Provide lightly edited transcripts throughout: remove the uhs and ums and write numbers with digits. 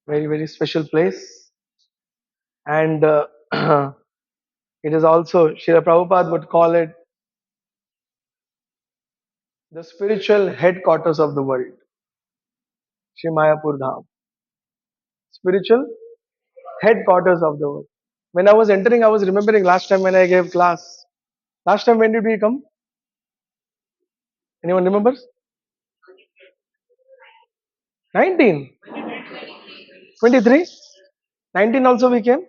very, very special place. And it is also, Srila Prabhupada would call it the spiritual headquarters of the world, Sri Mayapur Dham. Spiritual headquarters of the world. When I was entering, I was remembering last time when I gave class. Last time when did we come? Anyone remembers? 19. 23. 19 also we came.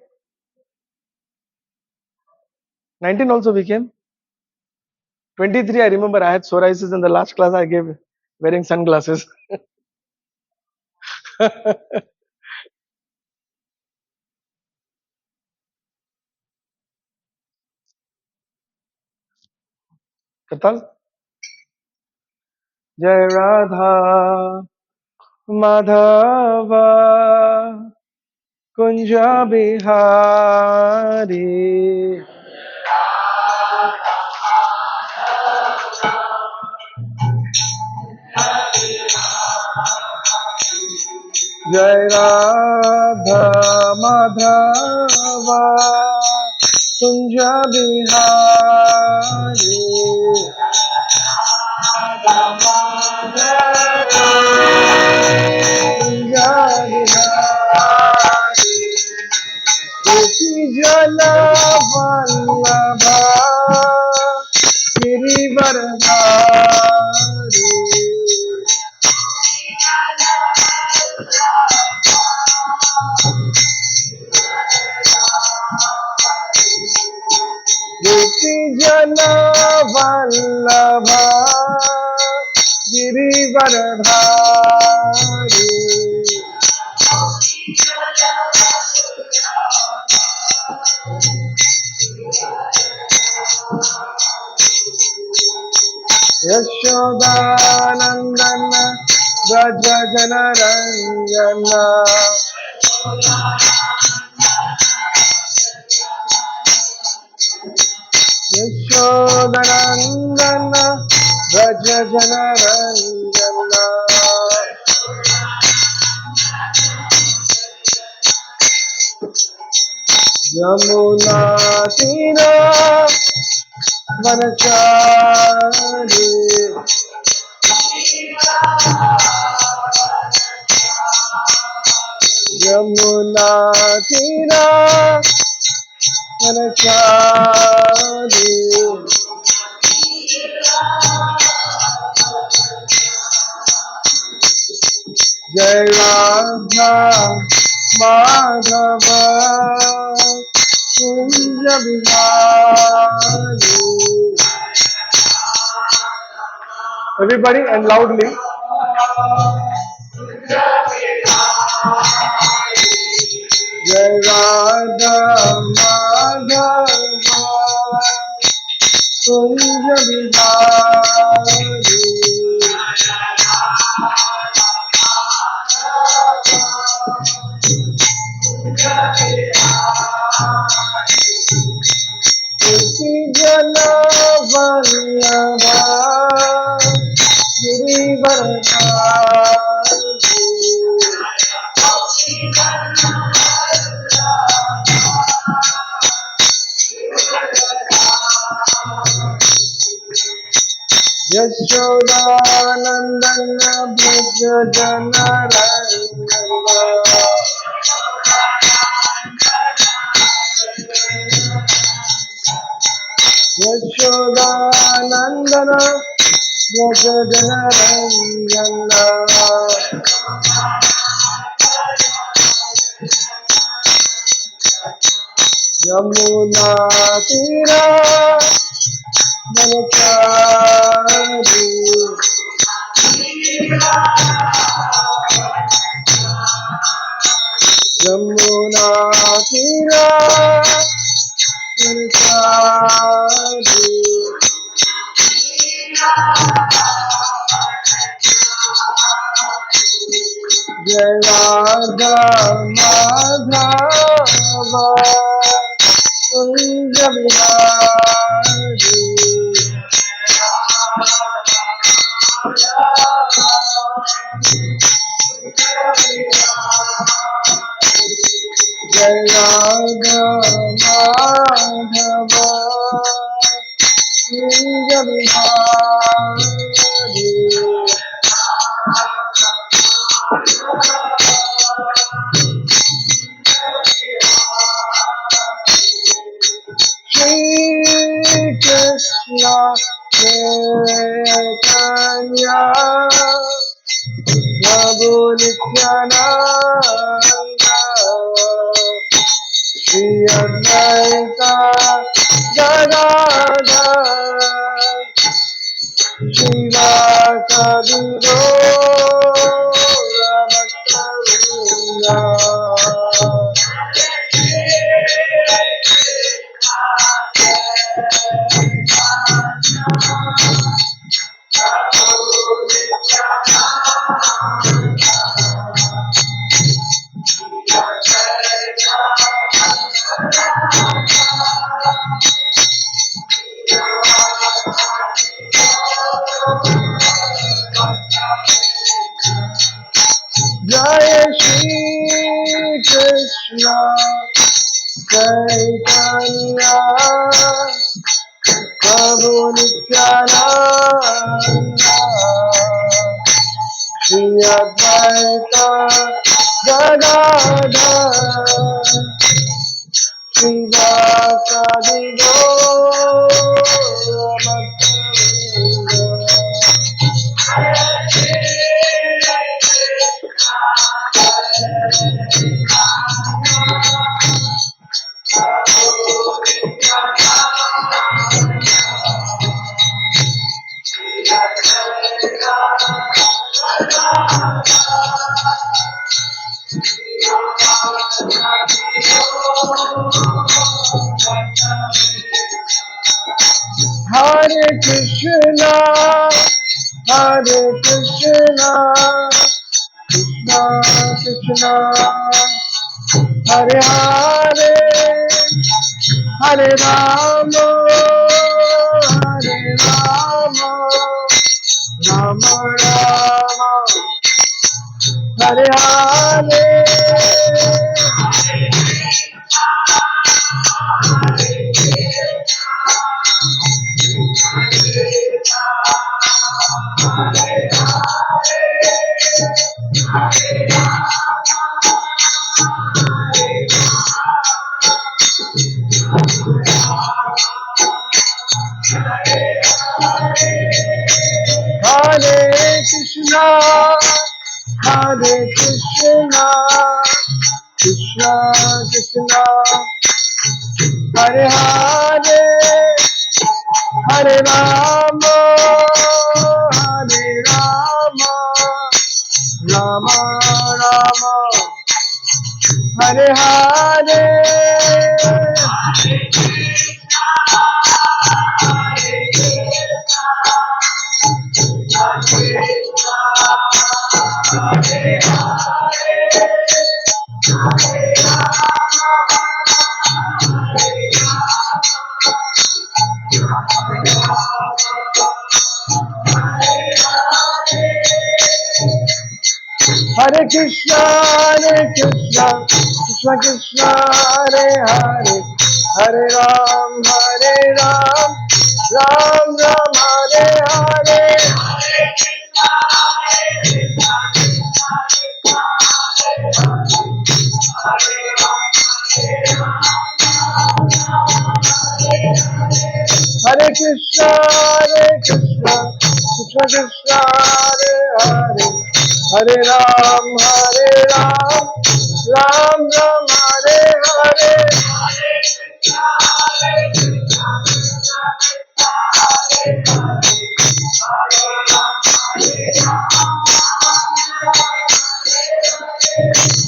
19 also we came. 23 I remember I had psoriasis in the last class I gave wearing sunglasses. Katal. Jai Radha Madhava Kunja Bihari Jai Radha Madhava Kunja Bihari Kunja Bihari Gopi Jana Vallabha Girivardhari Gopi Jana Vallabha Girivardhari Yashodanandana Braja Janaranjana Yashodanandana Braja Janaranjana Yamuna Tira Vanachari Yamuna Tira Vanachari Jai Radha Madhava Kunja Bihari. Everybody and loudly. Jai Radha Madhava Kunja Bihari. Gopi Jana Vallabha Girivardhari Yashodanandana Braja Janaranjana Yashodanandana Braja Janaranjana Yamuna Tira Vanachari Yamuna Tira Vanachari Jai Radha Madhava Kunja Bihari Radha Madhava Shri Krishna Chaitanya Prabhu Nityananda Shri Advaita Gadadhar Shiva Sadhu Ramaktaruna Jai Shri Krishna Chaitanya Prabhu Nityananda Shri Advaita Gadadhar Shiva Sadi Hare Krishna, Hare Krishna, Krishna Krishna, Hare Hare, Hare Rama, Hare Rama, Rama Rama, Hare Hare. Hare Krishna, Hare Krishna, Krishna Krishna, Hare Hare, Hare Rama, Hare Rama, Rama Rama, Hare Hare. Hare Krishna, Hare Krishna, Krishna Krishna, Hare Hare, Hare Ram, Ram Ram, Hare Hare. Hare Krishna, Hare Krishna, Krishna Krishna, Hare Hare, Hare Ram, Ram Ram, Hare Hare.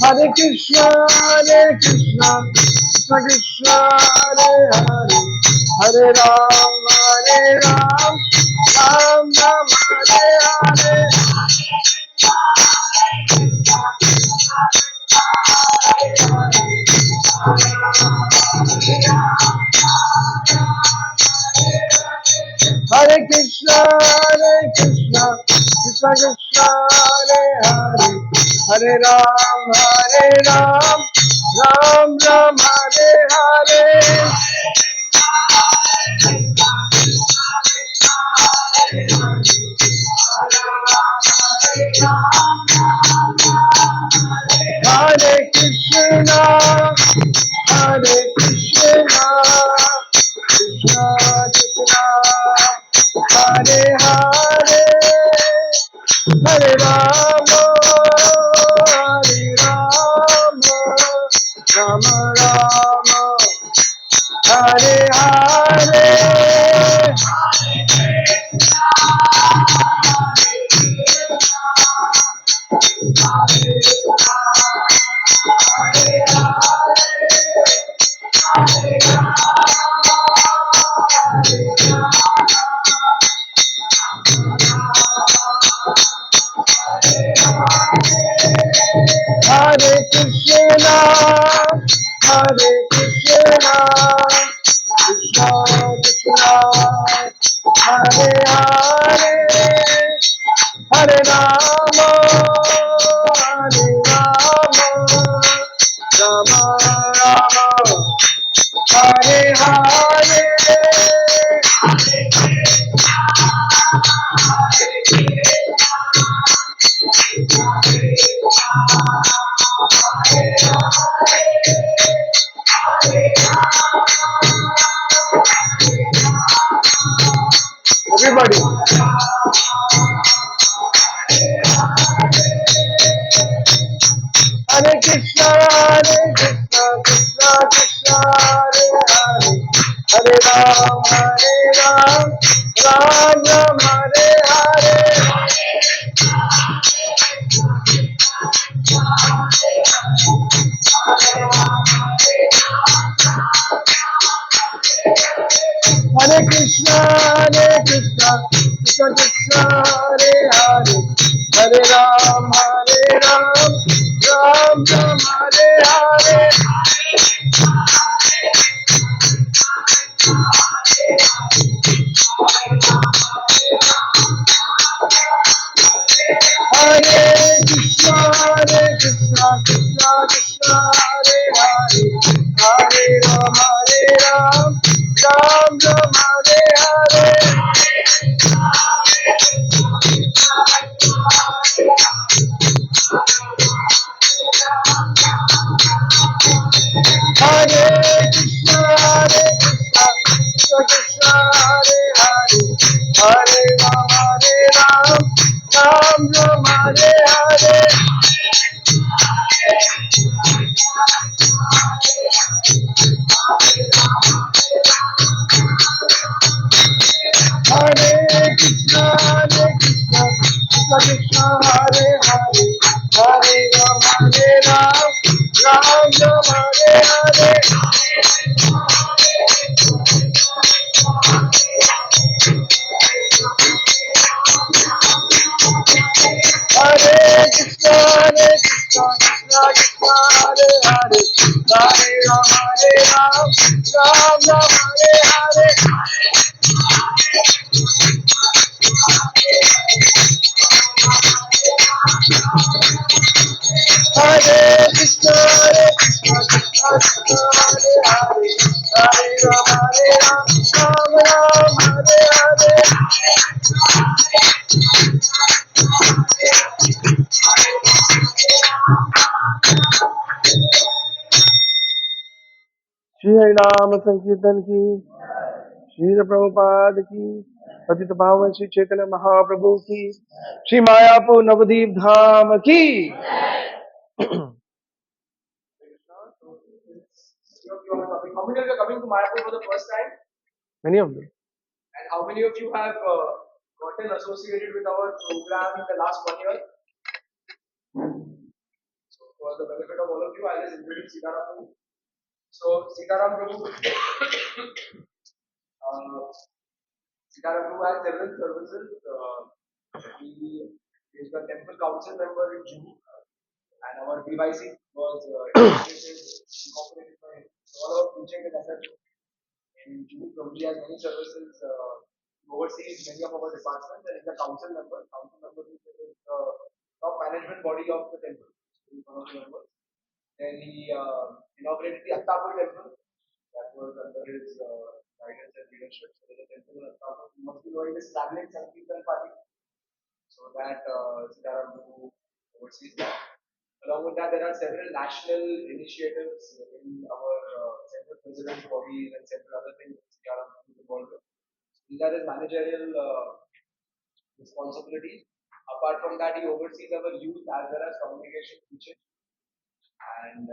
Hare Krishna, Hare Krishna, Krishna Krishna, Hare Hare, Hare Ram, Ram Ram, Hare Hare. Hare Krishna, Hare Krishna, Krishna Krishna, Hare Hare, Hare Ram, Ram Ram Hare Hare. Hare Krishna, Hare Krishna, Krishna Krishna, Hare Hare, Hare Rama, Hare Rama, Rama Rama, Hare Hare. Hare Krishna, Hare Krishna, Krishna Krishna, Hare Hare, Hare Rama, Hare Rama, Rama Rama, Hare Hare. Everybody. Hare Krishna, Hare Krishna, Krishna Krishna, Hare Hare, Hare Ram, Ram Ram, Hare Hare. Hare Krishna, Hare Krishna, Krishna Krishna, Hare Hare, Hare Ram, Ram Ram, Hare Hare. Hare Krishna, Hare Krishna, Krishna Krishna, Hare Hare, Hare Ram, Ram Ram, Hare Hare. Hare Krishna, Hare Krishna, Krishna Krishna, Hare Hare, Hare Ram, Ram Ram, Hare Hare. Hare Krishna, Hare Krishna, Krishna Krishna, Hare Hare, Hare Ram, Ram Ram, Hare Hare. Hare Krishna, Hare Krishna, Krishna Krishna, Hare Hare, Hare Ram, Ram Ram, Hare Hare. Hare Krishna, Hare Krishna, Krishna Krishna, Hare Hare, Hare Ram, Ram Ram, Hare Hare. Shri हरिनाम संकीर्तन की, श्री प्रभुपाद की, पतित पावन श्री चैतन्य महाप्रभु की, श्री मायापुर नवदीप धाम की. How many of you are coming to Mayapur for the first time? Many of them. And how many of you have gotten associated with our program in the last 1 year? So, for the benefit of all of you, I'll just introduce Sitaram Prabhu. So, Sitaram Prabhu, Sitaram Prabhu has several services. He is the temple council member in June, and our BYC was incorporated by him. So, all our preaching is under in June. Prabhu has many services. Oversees many of our departments and is a council member. Council member is the top management body of the temple. He is one of the members. Then he inaugurated the Attapur temple that was under his guidance and leadership. So there's a temple in Attapur. You must be knowing this traveling Sankirtan party. So that Sitaram Prabhu oversees that. Along with that, there are several national initiatives in our central president's bodies and several other things that Sitaram Prabhu is involved with. These are his managerial responsibilities. Apart from that, he oversees our youth as well as communication teaching. And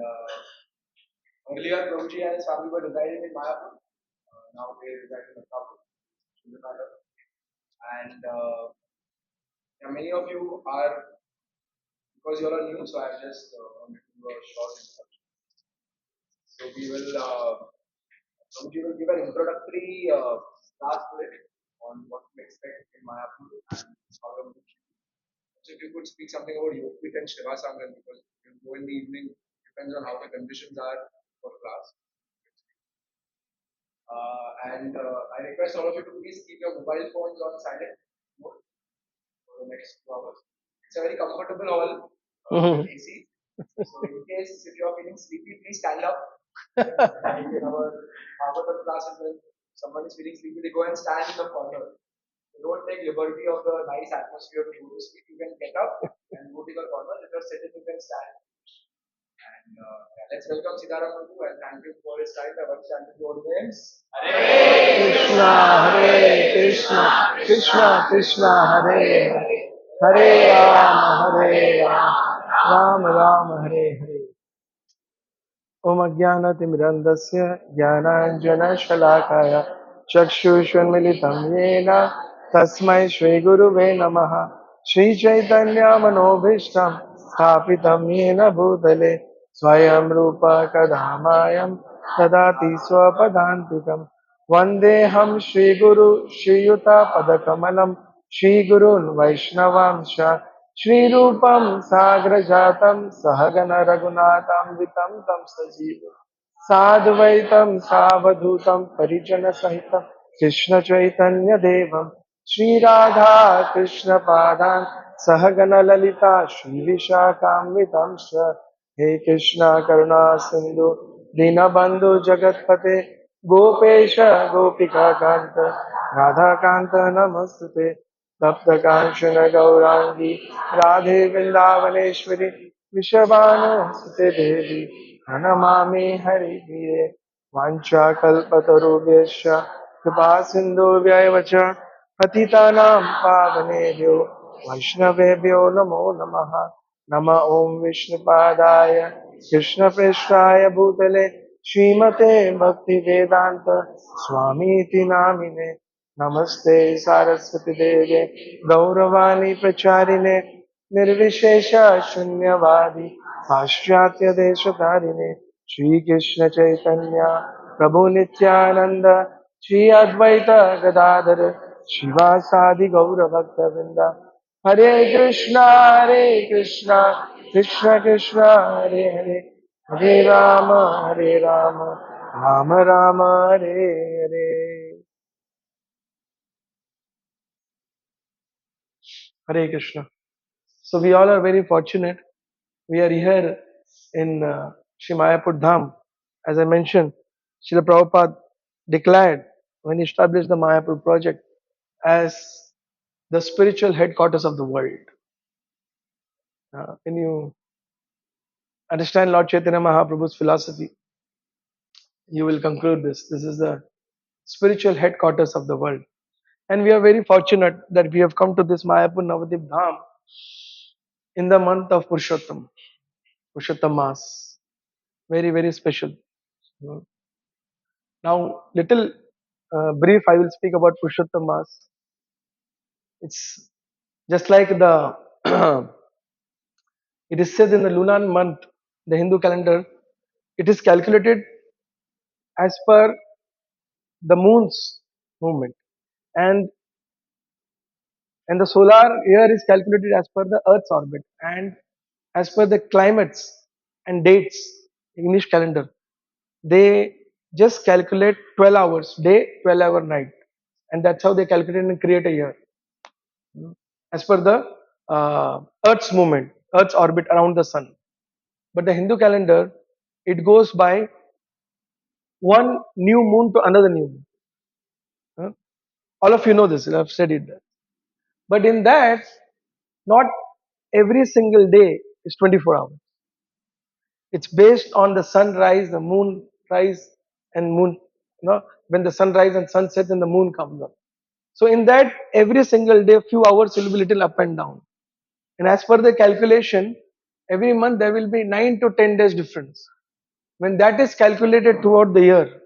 earlier, Prabhuji and his family were residing in Mayapur. Now they reside in Attapur, and yeah, many of you are, because you all are new, so I just wanted to do a short introduction. So Prabhuji will give an introductory class today on what to expect in Mayapur and how to. So if you could speak something about Yogpit and Shivasangan, because you go in the evening, depends on how the conditions are for class. And I request all of you to please keep your mobile phones on silent mode for the next 2 hours. It's a very comfortable hall, with AC. So in case if you are feeling sleepy, please stand up. Like in our Bhagavatam classes, when someone is feeling sleepy, they go and stand in the corner. So don't take liberty of the nice atmosphere to go to sleep. You can get up and go to the corner. If you're sitting, you can stand. And yeah, let's welcome Sitaram Prabhu and thank him for his time. I want to chant the holy names. Krishna, Hare Krishna, Krishna Krishna, Hare Hare, Hare Hare Ram, Ram Hare Hare. Om Ajnanatimrandasya Jnananjanashalaakaya Chakshushanmilitam Yena Tasmai Shri Guruve Namaha Shri Chaitanya Manobhishtam Sthapitam Yena Bhutale Swayam Rupa Kadhamayam Dadati Swapadantikam Vandeham Shri Guru Shri Yuta Padakamalam Shri Gurun Vaishnavamsha Shri Rupam Sagrajatam Sahagana Raghunatam Vitam Tam Sajiva Sadvaitam Savadhutam Parijana Sahitam Krishna Chaitanya Devam Shri Radha Krishna Padan Sahagana Lalita Shri Vishakam Vitam Sha He Krishna Karuna Sindhu Dinabandhu Jagatpate Gopesha Gopika Kanta Radha Kanta Namastute Tapta Kanchana Gaurangi Radhe Vrindavaneshwari Vishabhanu Sute Devi Pranamami Hari Priye Vancha Kalpatarubhyasya Kripa Sindhu Vyayavacha Patitanam Pavanebhyo Vaishnavebhyo Namo Namaha Nama Om Vishnupadaya Krishna Preshraya Bhutale Srimate Bhakti Vedanta Swami Iti Namine Namaste Saraswati Deve Gauravani Pracharine Nirvishesha Shunyavadi Paschatya Deshatarine Shri Krishna Chaitanya Prabhu Nityananda Shri Advaita Gadadhar Shivasadi Gaura Bhakta Vrinda Hare Krishna Hare Krishna Krishna Krishna Hare Hare Hare Rama Hare Rama Rama Rama Hare Hare. Hare Krishna. So we all are very fortunate. We are here in Sri Mayapur Dham. As I mentioned, Srila Prabhupada declared when he established the Mayapur project as the spiritual headquarters of the world. When you understand Lord Chaitanya Mahaprabhu's philosophy, you will conclude this. This is the spiritual headquarters of the world. And we are very fortunate that we have come to this Mayapur Navadip Dham in the month of Purushottam, Purushottam Mass. Very, very special. Now, little brief I will speak about Purushottam Mass. It's just like the, it is said in the lunar month, the Hindu calendar, it is calculated as per the moon's movement. And and the solar year is calculated as per the earth's orbit and as per the climates and dates English calendar. They just calculate 12 hours day, 12-hour night, and that's how they calculate and create a year as per the earth's movement, earth's orbit around the sun. But the Hindu calendar, It goes by one new moon to another new moon. Huh? All of you know this, I've studied that. But in that, not every single day is 24 hours. It's based on the sunrise, the moon rise and moon, when the sunrise and sunset and the moon comes up. So in that, every single day, few hours will be little up and down. And as per the calculation, every month there will be 9 to 10 days difference. When that is calculated throughout the year,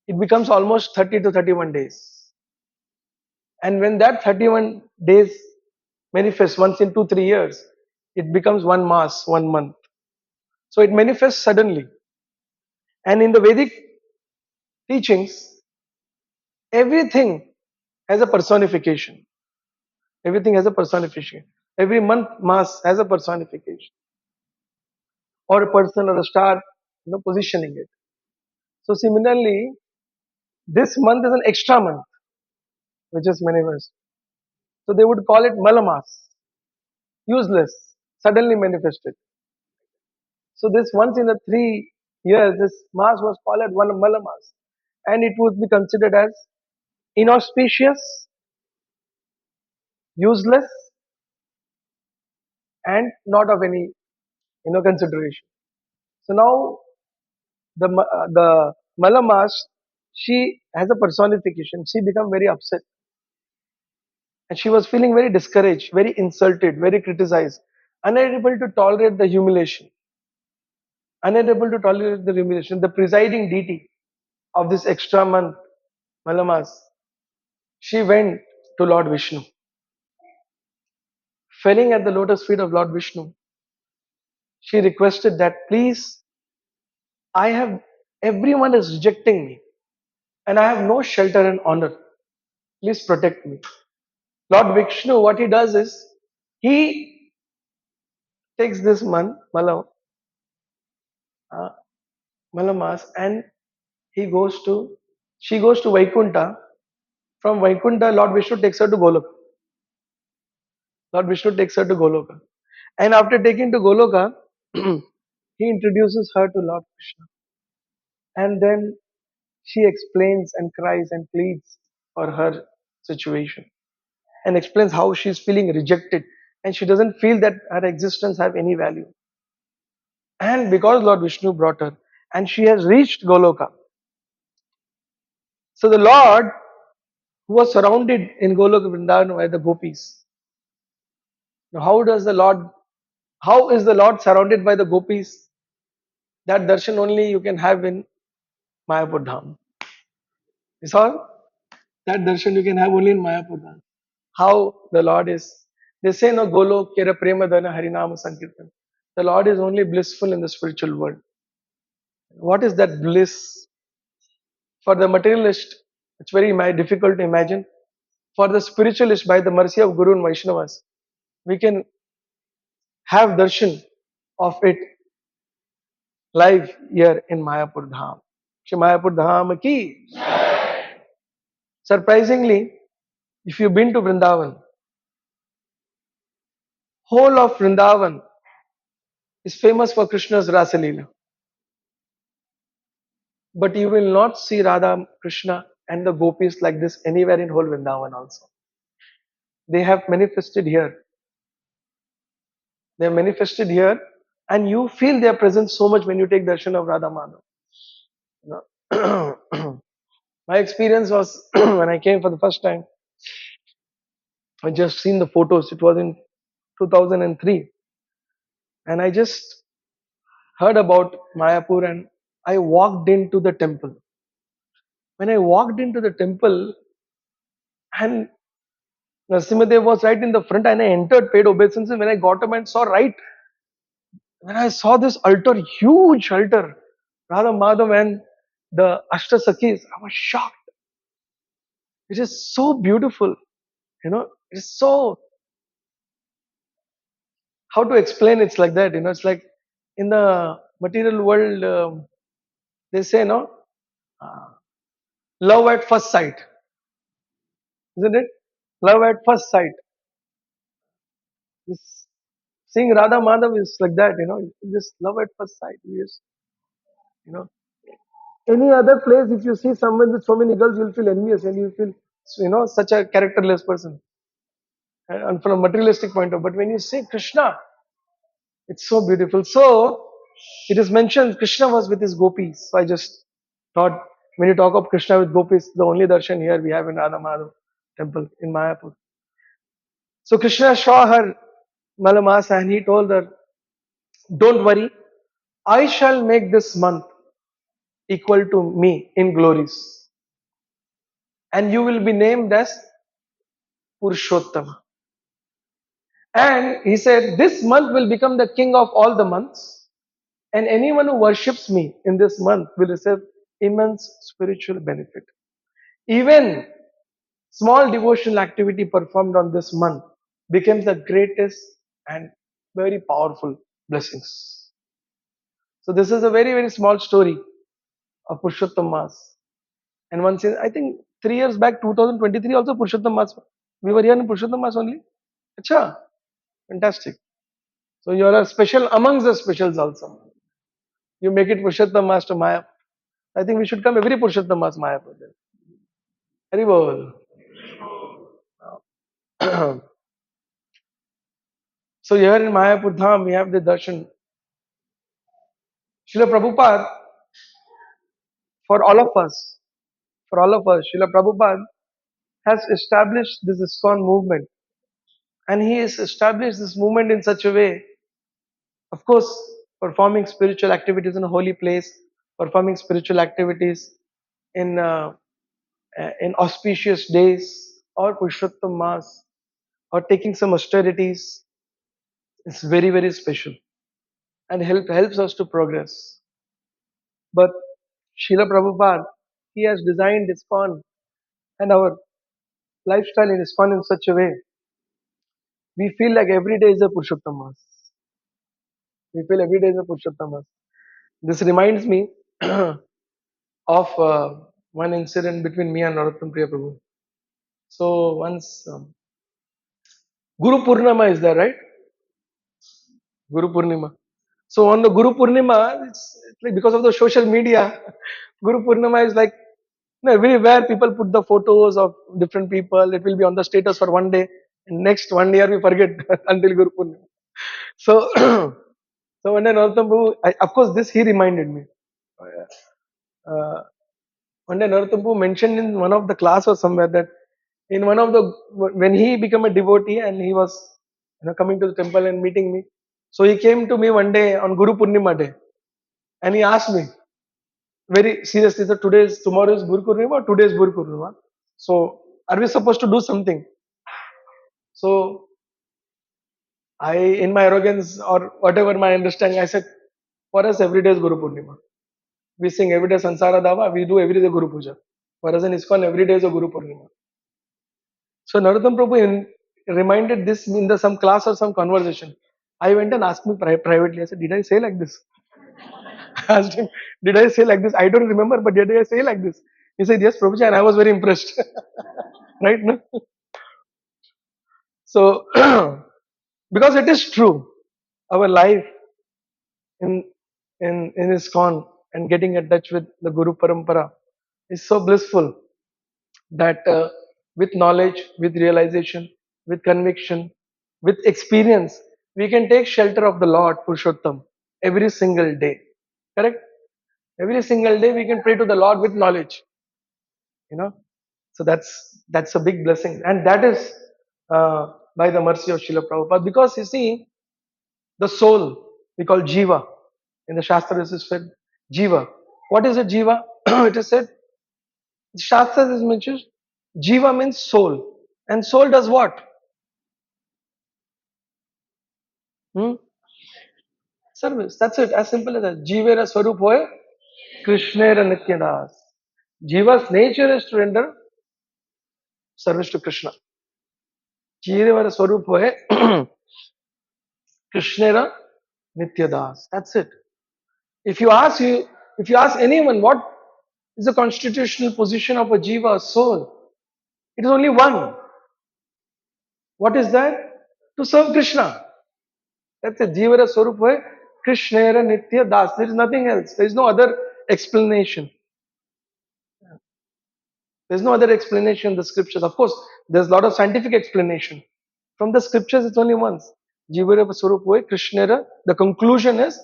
it becomes almost 30 to 31 days. And when that 31 days manifests once in 2 3 years, it becomes one mass, 1 month. So it manifests suddenly. And in the Vedic teachings, everything has a personification. Everything has a personification. Every month mass has a personification, or a person or a star, positioning it. So similarly, this month is an extra month, which is manifest. So they would call it malamas, useless, suddenly manifested. So this once in a 3 years, this mass was called as one malamas, and it would be considered as inauspicious, useless, and not of any consideration. So now the malamas, she has a personification. She become very upset, and she was feeling very discouraged, very insulted, very criticized, unable to tolerate the humiliation, unable to tolerate the humiliation. The presiding deity of this extra month, malamas, she went to Lord Vishnu, falling at the lotus feet of Lord Vishnu. She requested that, please, I have, everyone is rejecting me, and I have no shelter and honor. Please protect me. Lord Vishnu, what he does is, he takes this uh, malamas, and he goes to, she goes to Vaikunta. From Vaikunta, Lord Vishnu takes her to Goloka. Lord Vishnu takes her to Goloka. And after taking to Goloka, he introduces her to Lord Krishna. And then she explains and cries and pleads for her situation, and explains how she's feeling rejected, and she doesn't feel that her existence have any value. And because Lord Vishnu brought her, and she has reached Goloka. So the Lord, who was surrounded in Goloka Vrindavan by the gopis. Now how is the Lord surrounded by the gopis? That darshan only you can have in Mayapur Dham. Is all? That darshan you can have only in Mayapur Dham. How the Lord is. They say no Golok Kera Prema Dana Harinama Sankirtan. The Lord is only blissful in the spiritual world. What is that bliss? For the materialist, it's very difficult to imagine. For the spiritualist, by the mercy of Guru and Vaishnavas, we can have darshan of it live here in Mayapur Dham. Shri Mayapur Dham ki. Surprisingly, if you've been to Vrindavan, whole of Vrindavan is famous for Krishna's Rasa Leela. But you will not see Radha, Krishna and the gopis like this anywhere in whole Vrindavan also. They have manifested here. They have manifested here, and you feel their presence so much when you take darshan of Radha Madhav. You know? My experience was when I came for the first time, I just seen the photos. It was in 2003, and I just heard about Mayapur, and I walked into the temple. When I walked into the temple, and Narasimhadeva was right in the front, and I entered, paid obeisance, and when I got up and saw right, when I saw this altar, huge altar, Radha Madhav and the Ashta Sakhis, I was shocked. It is so beautiful, it's so, how to explain it's like that, it's like in the material world, they say, no, uh, love at first sight, isn't it? Love at first sight. This Seeing Radha Madhav is like that, you just love at first sight. You know, any other place, if you see someone with so many girls, you'll feel envious and you feel, such a characterless person. And from a materialistic point of view. But when you say Krishna, it's so beautiful. So, it is mentioned Krishna was with his gopis. So I just thought, when you talk of Krishna with gopis, the only darshan here we have in Radha Madhav temple in Mayapur. So Krishna saw her Malamasa and he told her, don't worry, I shall make this month equal to me in glories. And you will be named as Purushottama. And he said, this month will become the king of all the months. And anyone who worships me in this month will receive immense spiritual benefit. Even small devotional activity performed on this month becomes the greatest and very powerful blessings. So this is a very, very small story of Purushottam Mas. And once in, I think 3 years back, 2023 also Purushottam Mas. We were here in Purushottam Mas only. Acha, fantastic. So you are a special amongst the specials also. You make it Purushottam Mas to Maya. I think we should come every Purushottam Mas Maya. Hari bol. So here in Mayapur Dham, we have the darshan. Srila Prabhupada, for all of us, Srila Prabhupada has established this ISKCON movement. And he has established this movement in such a way, of course, performing spiritual activities in a holy place, performing spiritual activities in auspicious days, or Purushottam Mas, or taking some austerities. It's very, very special and helps us to progress. But Srila Prabhupada, he has designed ISKCON and our lifestyle in ISKCON in such a way, we feel like every day is a Purushottam Mas. We feel every day is a Purushottam Mas. This reminds me of one incident between me and Narottam Priya Prabhu. So once Guru Purnima is there, right? Guru Purnima. So on the Guru Purnima, it's like because of the social media, Guru Purnima is like, everywhere people put the photos of different people. It will be on the status for one day. And next 1 year we forget until Guru Purnima. So, so one day Narottam Prabhu, of course this he reminded me. Uh, One day Narottam Prabhu mentioned in one of the class or somewhere that in one of the, when he became a devotee and he was coming to the temple and meeting me. So he came to me one day on Guru Purnima day and he asked me very seriously that tomorrow is Guru Purnima or today is Guru Purnima. So are we supposed to do something? So I, in my arrogance or whatever my understanding, I said, for us every day is Guru Purnima. We sing every day Sansara Dava, we do every day Guru Puja. For us in ISKCON every day is a Guru Purnima. So Narottam Prabhu reminded this in some class or some conversation. I went and asked me privately, I said, did I say like this? I asked him, did I say like this? I don't remember, but did I say like this? He said, yes, Prabhuji, and I was very impressed. Right? No? So, because it is true, our life in ISKCON and getting in touch with the Guru Parampara is so blissful that with knowledge, with realization, with conviction, with experience, we can take shelter of the Lord Purushottam every single day. Correct? Every single day we can pray to the Lord with knowledge. So that's a big blessing, and that is by the mercy of Srila Prabhupada. Because you see, the soul we call Jiva in the Shastra is said Jiva. What is a Jiva? It is said Shastra is mentioned Jiva means soul, and soul does what? Service. That's it. As simple as that. Jivera Swarup hoye, Krishnera Nityadas. Jiva's nature is to render service to Krishna. Jivera Swarup hoye, Krishnera Nityadas. That's it. If you ask anyone what is the constitutional position of a jiva, a soul, it is only one. What is that? To serve Krishna. That's it. Jivara Swarup hai Krishnera Nitya Das. There is nothing else. There is no other explanation. There's no other explanation in the scriptures. Of course, there's a lot of scientific explanation. From the scriptures, it's only once. Jivera Swarup hoy Krishnera. The conclusion is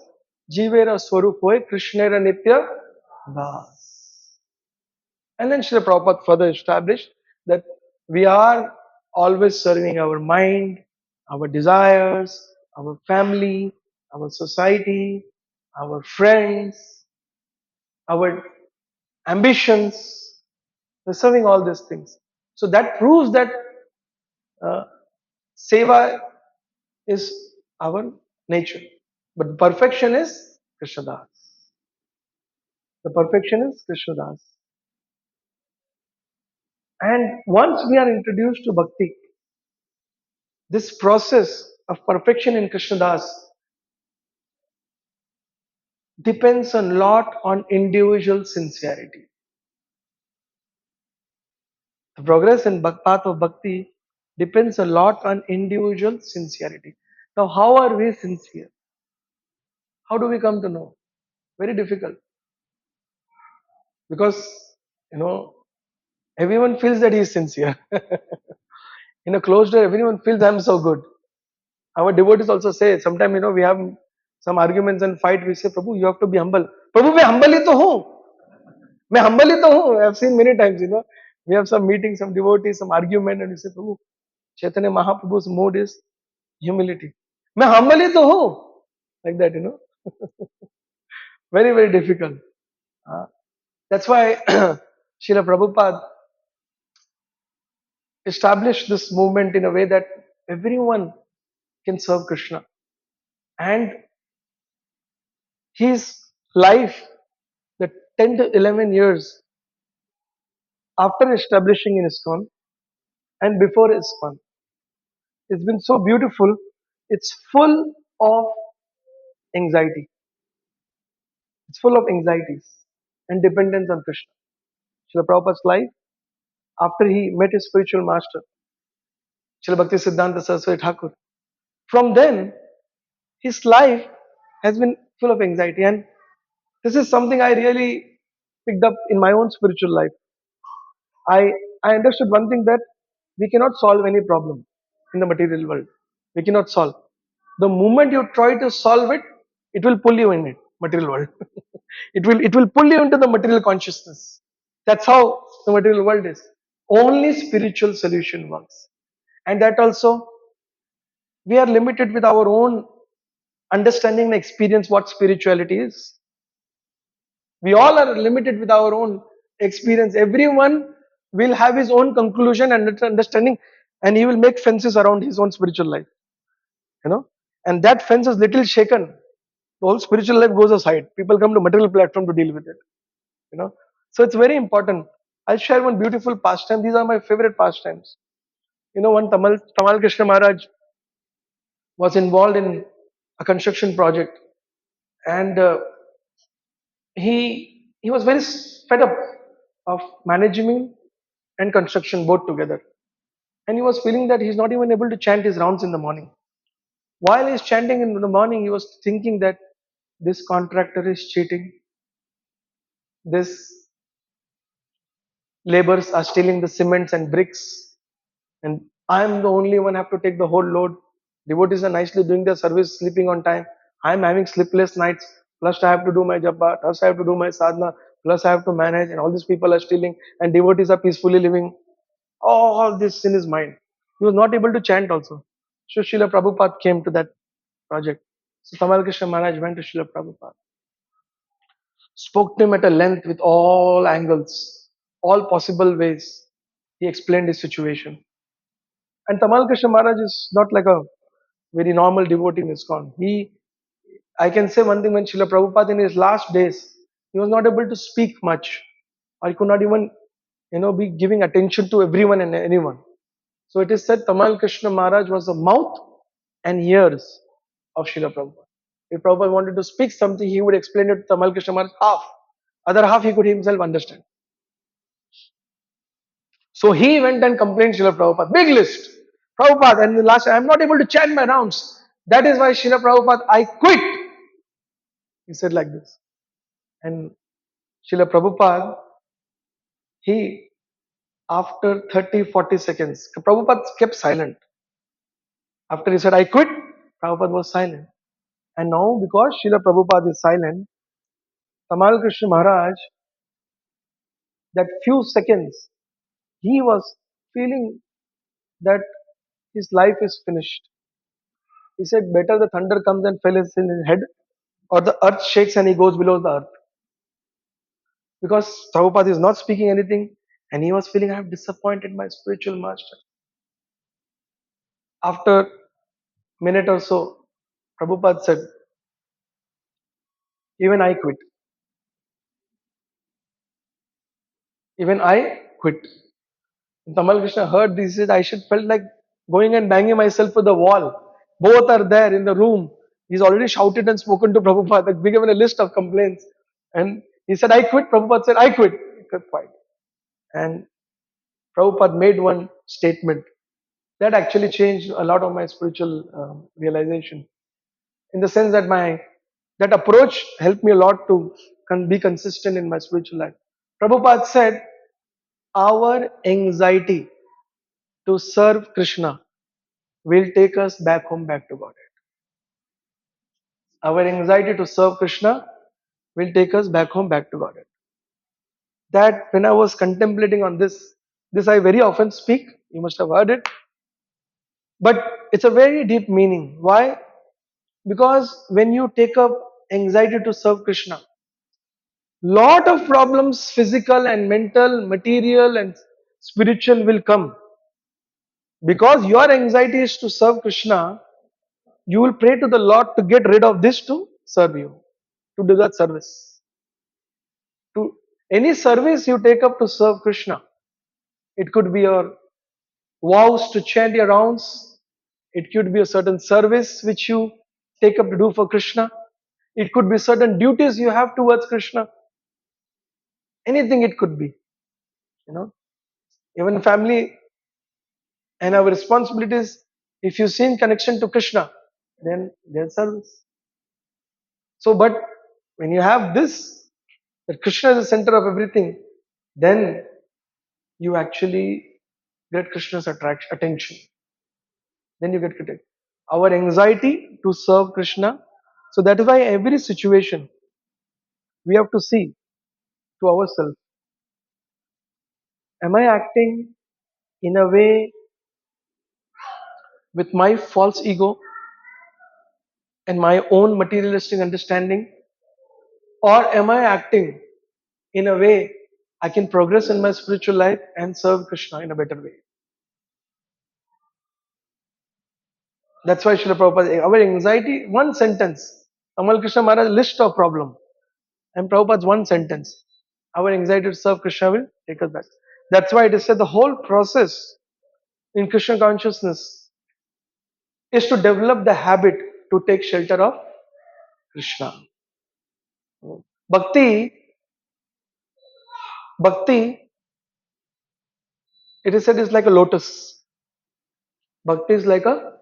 Jivera Swarup hoy Krishnera Nitya Das. And then Srila Prabhupada further established that we are always serving our mind, our desires, our family, our society, our friends, our ambitions. We're serving all these things. So that proves that uh, seva is our nature. But perfection is Krishnadas. The perfection is Krishnadas. And once we are introduced to bhakti, this process of perfection in Krishnadas depends a lot on individual sincerity. The progress in path of bhakti depends a lot on individual sincerity. Now, how are we sincere? How do we come to know? Very difficult. Because, you know, everyone feels that he is sincere. In a closed door, everyone feels I'm so good. Our devotees also say, sometimes, we have some arguments and fight, we say, Prabhu, you have to be humble. Prabhu, मैं humble ही तो हूँ. मैं humble ही तो हूँ. I've seen many times, we have some meetings, some devotees, some argument, and we say, Prabhu, Chaitanya Mahaprabhu's mood is humility. मैं humble ही तो हूँ. Like that, Very, very difficult. That's why Srila Prabhupada established this movement in a way that everyone can serve Krishna. And his life, the 10 to 11 years after establishing in ISKCON and before ISKCON, it's been so beautiful. It's full of anxiety. It's full of anxieties and dependence on Krishna. Srila Prabhupada's life, after he met his spiritual master, Srila Bhakti Siddhanta Saraswati Thakur, from then, his life has been full of anxiety. And this is something I really picked up in my own spiritual life. I, I understood one thing, that we cannot solve any problem in the material world. We cannot solve. The moment you try to solve it, it will pull you in it, material world. it will pull you into the material consciousness. That's how the material world is. Only spiritual solution works. And that also, we are limited with our own understanding and experience what spirituality is. We all are limited with our own experience. Everyone will have his own conclusion and understanding, and he will make fences around his own spiritual life. And that fence is little shaken. The whole spiritual life goes aside. People come to material platform to deal with it. So it's very important. I'll share one beautiful pastime. These are my favorite pastimes. One Tamal Krishna Maharaj was involved in a construction project, and he was very fed up of management and construction both together, and he was feeling that he's not even able to chant his rounds in the morning. While he's chanting in the morning, he was thinking that this contractor is cheating, this laborers are stealing the cements and bricks, and I'm the only one have to take the whole load. Devotees are nicely doing their service, sleeping on time. I'm having sleepless nights, plus I have to do my japa, plus I have to do my sadhana, plus I have to manage, and all these people are stealing, and devotees are peacefully living. All this in his mind. He was not able to chant also. So Srila Prabhupada came to that project. So Tamal Krishna Maharaj went to Srila Prabhupada, spoke to him at a length with all angles, all possible ways. He explained his situation. And Tamal Krishna Maharaj is not like a very normal devotee in ISKCON. I can say one thing, when Srila Prabhupada in his last days, he was not able to speak much, or he could not even, be giving attention to everyone and anyone. So it is said Tamal Krishna Maharaj was the mouth and ears of Srila Prabhupada. If Prabhupada wanted to speak something, he would explain it to Tamal Krishna Maharaj half. Other half he could himself understand. So he went and complained to Srila Prabhupada. Big list. Prabhupada, and the last, I am not able to chant my rounds. That is why Srila Prabhupada, I quit. He said like this. And Srila Prabhupada, he, after 30, 40 seconds, Prabhupada kept silent. After he said, I quit, Prabhupada was silent. And now, because Srila Prabhupada is silent, Tamal Krishna Maharaj, that few seconds, he was feeling that his life is finished. He said, better the thunder comes and falls in his head, or the earth shakes and he goes below the earth. Because Prabhupada is not speaking anything, and he was feeling, I have disappointed my spiritual master. After minute or so, Prabhupada said, even I quit. Even I quit. Tamal Krishna heard this, he said, I should felt like going and banging myself to the wall. Both are there in the room. He's already shouted and spoken to Prabhupada, given a list of complaints. And he said, I quit. Prabhupada said, I quit. He kept quiet. And Prabhupada made one statement that actually changed a lot of my spiritual realization. In the sense that that approach helped me a lot to be consistent in my spiritual life. Prabhupada said, our anxiety to serve Krishna will take us back home, back to God. Our anxiety to serve Krishna will take us back home, back to God. That when I was contemplating on this I very often speak, you must have heard it, but it's a very deep meaning. Why? Because when you take up anxiety to serve Krishna, lot of problems, physical and mental, material and spiritual will come. Because your anxiety is to serve Krishna, you will pray to the Lord to get rid of this to serve you, to do that service. To any service you take up to serve Krishna, it could be your vows to chant your rounds, it could be a certain service which you take up to do for Krishna, it could be certain duties you have towards Krishna, anything it could be, you know, even family and our responsibilities. If you see in connection to Krishna, then there's service. So, but when you have this, that Krishna is the center of everything, then you actually get Krishna's attention. Then you get critic. Our anxiety to serve Krishna. So that is why every situation we have to see to ourselves. Am I acting in a way with my false ego and my own materialistic understanding? Or am I acting in a way I can progress in my spiritual life and serve Krishna in a better way? That's why Srila Prabhupada, our anxiety, one sentence. Amal Krishna Maharaj list of problem. And Prabhupada's one sentence. Our anxiety to serve Krishna will take us back. That's why it is said the whole process in Krishna consciousness is to develop the habit to take shelter of Krishna. Bhakti, bhakti, it is said is like a lotus. Bhakti is like a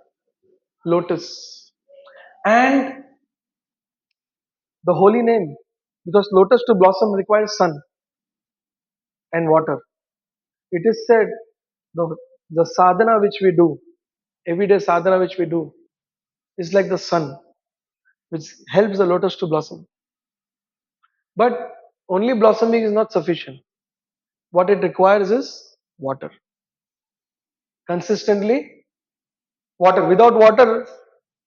lotus. And the holy name, because lotus to blossom requires sun and water. It is said the sadhana which we do, everyday sadhana which we do, is like the sun, which helps the lotus to blossom. But only blossoming is not sufficient. What it requires is water. Consistently, water. Without water,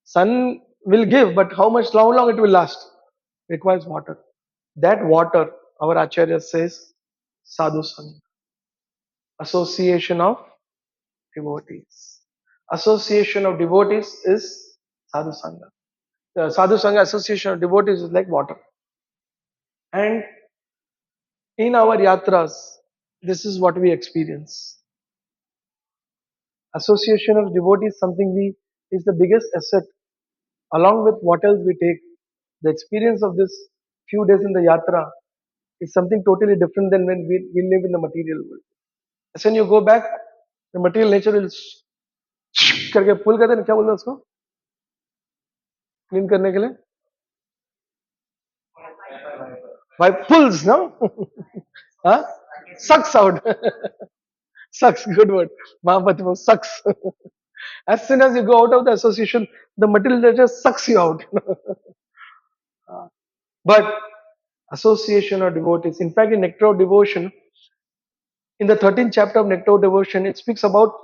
sun will give, but how long it will last? It requires water. That water, our Acharya says, sadhu-sanga, association of devotees. Association of devotees is sadhu-sanga. The sadhu-sanga association of devotees is like water. And in our yatras, this is what we experience. Association of devotees, something we is the biggest asset. Along with what else we take, the experience of this few days in the yatra is something totally different than when we live in the material world. As when you go back, the material nature will करके pull करते हैं क्या बोलते हैं उसको? Clean करने के लिए वाइप पुल्स नो हाँ sucks out sucks good word Mahaprabhu sucks as soon as you go out of the association the material just sucks you out but association or devotees in fact in nectar of devotion in the 13th chapter of nectar of devotion it speaks about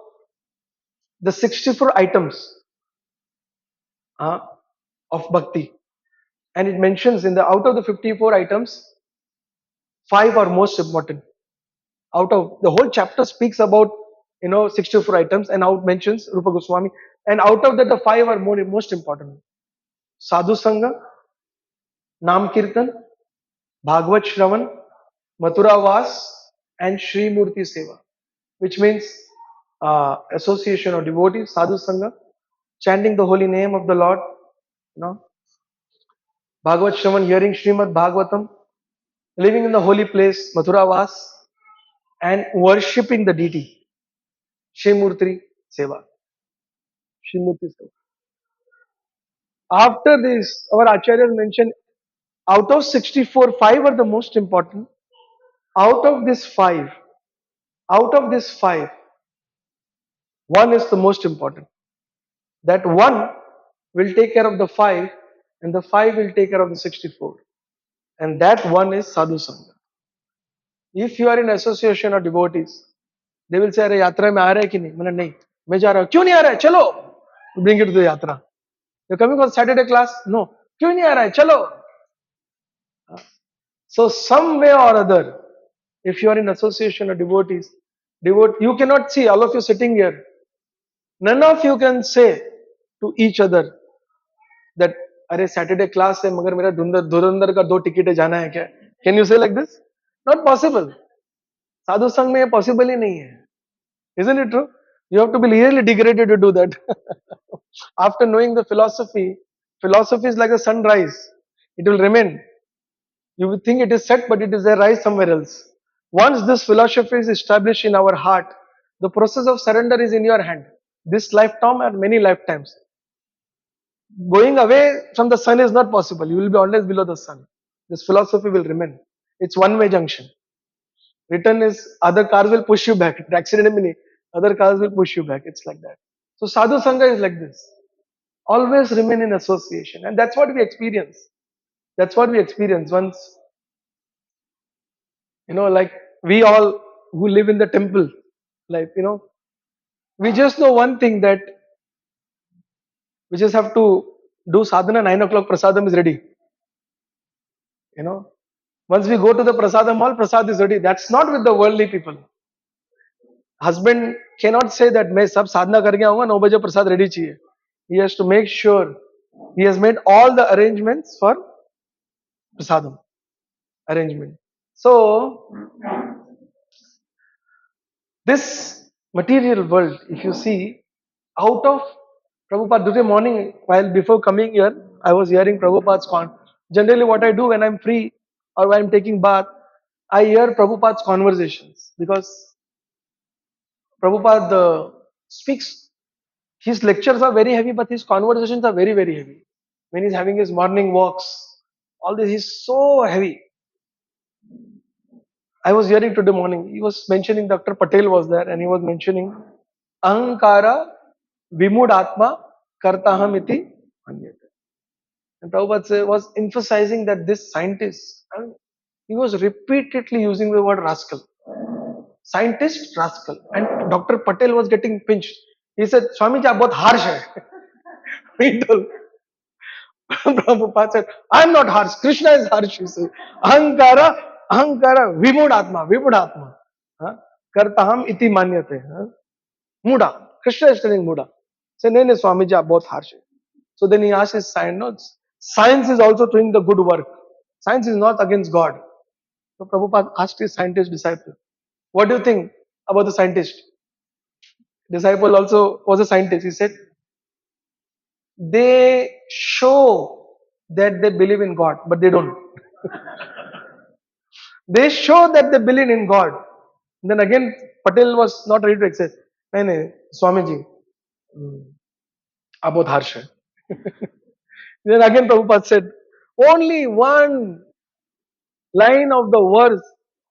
the 64 items uh, of bhakti and it mentions in the out of the 54 items 5 are most important out of the whole chapter speaks about 64 items and out mentions Rupa Goswami and out of that the 5 are most important sadhu-sanga, nam kirtan, bhagavad shravan, mathura vas and Shri Murti seva which means association of devotees sadhu-sanga, chanting the holy name of the Lord, bhagavad shravan, hearing Srimad Bhagavatam, living in the holy place mathura vas and worshipping the deity Shri Murti seva. Shrimurti Seva. After this, our acharyas mentioned out of 64, 5 are the most important. Out of this 5, out of this 5, one is the most important. That one will take care of the 5 and the 5 will take care of the 64. And that one is sadhu sangha. If you are in association of devotees, they will say, अरे यात्रा में आ रहा है कि नहीं? मैंने नहीं, मैं जा रहा हूँ. क्यों नहीं आ रहा है? चलो. Bring it to the yatra. You're coming for Saturday class? No. क्यों नहीं आ रहा है? चलो. So some way or other, if you are in association of devotees, you cannot see all of you sitting here. None of you can say to each other that अरे Saturday class है मगर मेरा धुरंधर का 2 ticket है जाना है क्या? Can you say like this? Not possible. साधु संघ में ये possible ही नहीं है. Isn't it true? You have to be really degraded to do that. After knowing the philosophy is like a sunrise. It will remain. You would think it is set, but it is a rise somewhere else. Once this philosophy is established in our heart, the process of surrender is in your hand. This lifetime and many lifetimes. Going away from the sun is not possible. You will be always below the sun. This philosophy will remain. It's one-way junction. Return is other cars will push you back. Accident meaning other cars will push you back. It's like that. So sadhu sangha is like this. Always remain in association, and that's what we experience. That's what we experience once. Like we all who live in the temple, like we just know one thing that we just have to do sadhana. 9 o'clock prasadam is ready. Once we go to the prasadam hall, prasad is ready. That's not with the worldly people. Husband cannot say that मैं सब साधना करके आऊंगा 9 बजे प्रसाद ready चाहिए. He has to make sure he has made all the arrangements for prasadam arrangement. So this material world, if you see, out of Prabhupada, today morning, while before coming here, I was hearing Prabhupada's Generally, what I do when I'm free or when I'm taking bath, I hear Prabhupada's conversations because Prabhupada speaks. His lectures are very heavy, but his conversations are very, very heavy. When he's having his morning walks, all this is so heavy. I was hearing today morning, he was mentioning, Dr. Patel was there and he was mentioning Ahankara Vimud Atma Kartaham iti Manyate. And Prabhupada was emphasizing that this scientist, he was repeatedly using the word rascal. Scientist, rascal. And Dr. Patel was getting pinched. He said, Swamiji, aap bahut harsh hai. He told. Prabhupada said, I'm not harsh. Krishna is harsh. He said, Ahankara Vimud Atma. Kartaham iti manyate. Muda. Krishna is telling Muda. Say, no, Swamiji, aap bahut harsh hai. So then he asked his science. Science is also doing the good work. Science is not against God. So Prabhupada asked his scientist disciple, what do you think about the scientist? Disciple also was a scientist. He said, they show that they believe in God, but they don't. They show that they believe in God. Then again, Patel was not ready to accept. No, Swamiji, आप बहुत harsh है. Then again Prabhupada said, only one line of the verse,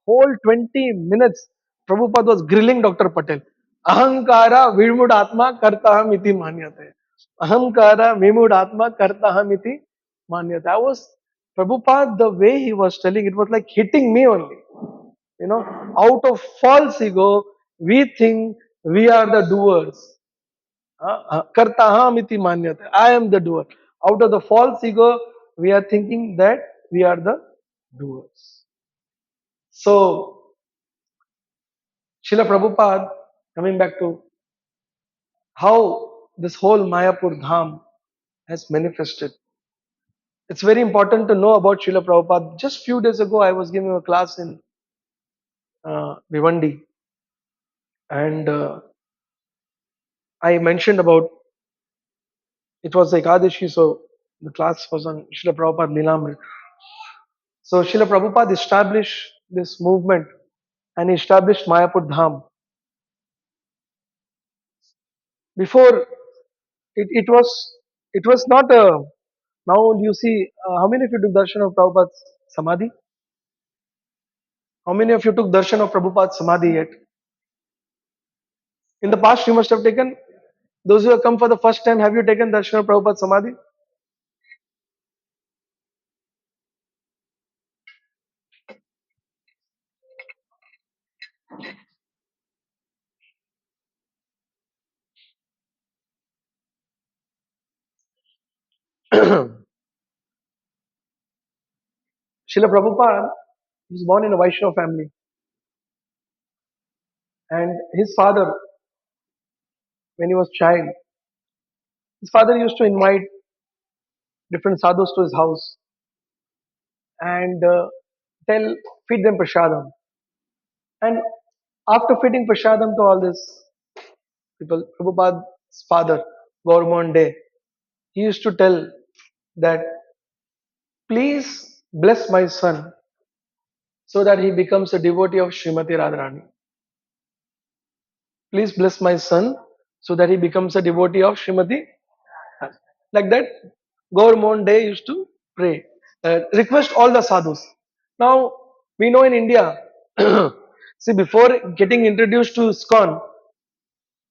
whole 20 minutes, Prabhupada was grilling Dr. Patel. Ahankara vimud atma kartaham iti manyate. Ahankara vimud atma kartaham iti manyate. I was, Prabhupada, the way he was telling, it was like hitting me only. You know, out of false ego, we think we are the doers. Kartaham iti manyate. I am the doer. Out of the false ego, we are thinking that we are the doers. So, Srila Prabhupada, coming back to how this whole Mayapur Dham has manifested. It's very important to know about Srila Prabhupada. Just few days ago, I was giving a class in Bhiwandi, and I mentioned about, it was like Ekadashi, so the class was on Srila Prabhupada Lilamrit. So Srila Prabhupada established this movement and he established Mayapur Dham. Before it was not a, now you see, how many of you took darshan of Prabhupada's Samadhi? How many of you took darshan of Prabhupada's Samadhi yet? In the past you must have taken, those who have come for the first time, have you taken darshan of Prabhupada's Samadhi? Srila Prabhupada was born in a Vaishnava family, and his father, when he was child, his father used to invite different sadhus to his house and tell, feed them prasadam. And after feeding prasadam to all these people, Prabhupada's father, Gauramohan Day, he used to tell that, please bless my son so that he becomes a devotee of Srimati Radharani. Please bless my son so that he becomes a devotee of Srimati. Like that, Gauramohan Day used to pray, request all the sadhus. Now, we know in India, see, before getting introduced to ISKCON,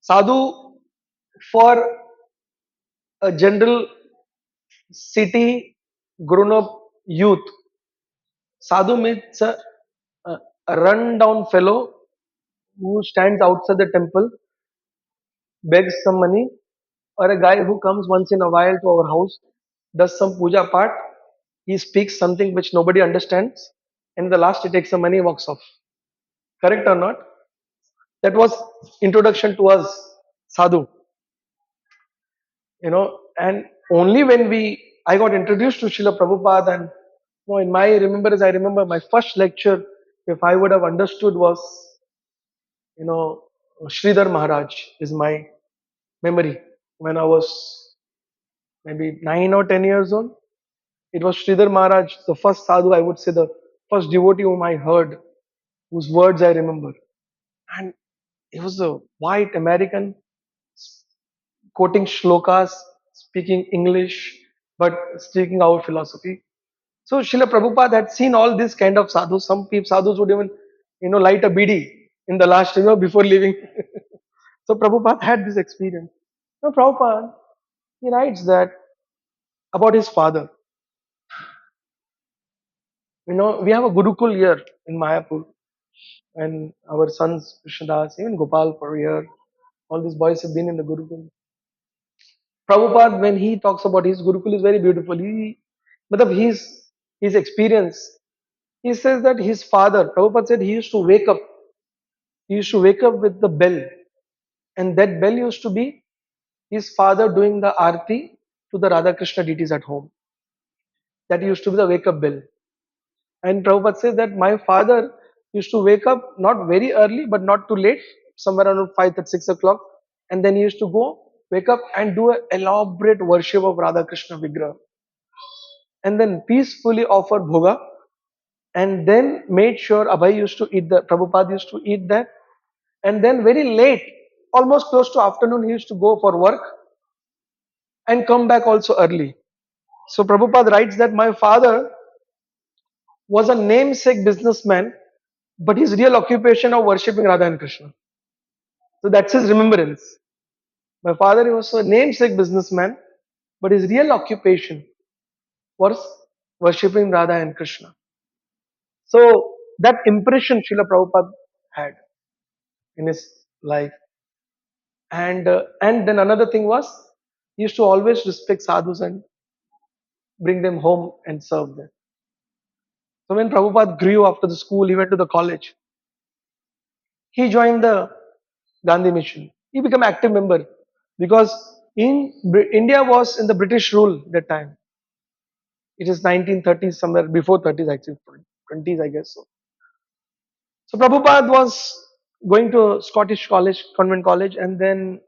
sadhu for a general city grown up youth, sadhu means a run down fellow who stands outside the temple, begs some money, or a guy who comes once in a while to our house, does some puja part, he speaks something which nobody understands, and the last he takes some money, walks off. Correct or not? That was introduction to us, sadhu. And only when I got introduced to Srila Prabhupada, and in my remembrance, I remember my first lecture, if I would have understood, was, you know, Sridhar Maharaj is my memory. When I was maybe 9 or 10 years old, it was Sridhar Maharaj, the first sadhu, I would say, the first devotee whom I heard, whose words I remember. And he was a white American, quoting shlokas, speaking English, but speaking our philosophy. So Srila Prabhupada had seen all this kind of sadhus. Some people, sadhus would even, light a bidi in the last, before leaving. So Prabhupada had this experience. Now Prabhupada, he writes that about his father. We have a Gurukul here in Mayapur, and our sons, Krishnadas, even Gopal for here, all these boys have been in the Gurukul. Prabhupada, when he talks about his Gurukul, is very beautiful. But his experience, he says that his father, Prabhupada said, he used to wake up with the bell, and that bell used to be his father doing the arti to the Radha Krishna deities at home. That used to be the wake up bell. And Prabhupada says that my father used to wake up not very early, but not too late, somewhere around 5 or 6 o'clock, and then he used to go, wake up and do an elaborate worship of Radha Krishna Vigraha, and then peacefully offer bhoga, and then made sure Abhay used to eat that, Prabhupada used to eat that, and then very late, almost close to afternoon, he used to go for work and come back also early. So Prabhupada writes that my father was a namesake businessman, but his real occupation of worshipping Radha and Krishna. So that's his remembrance. My father was a namesake businessman, but his real occupation was worshipping Radha and Krishna. So that impression Srila Prabhupada had in his life. And then another thing was, he used to always respect sadhus and bring them home and serve them. So when Prabhupada grew after the school, he went to the college. He joined the Gandhi mission. He became active member because India was in the British rule that time. It is 1930s, somewhere before 30s actually, 20s I guess so. So Prabhupada was going to Scottish college, convent college, and then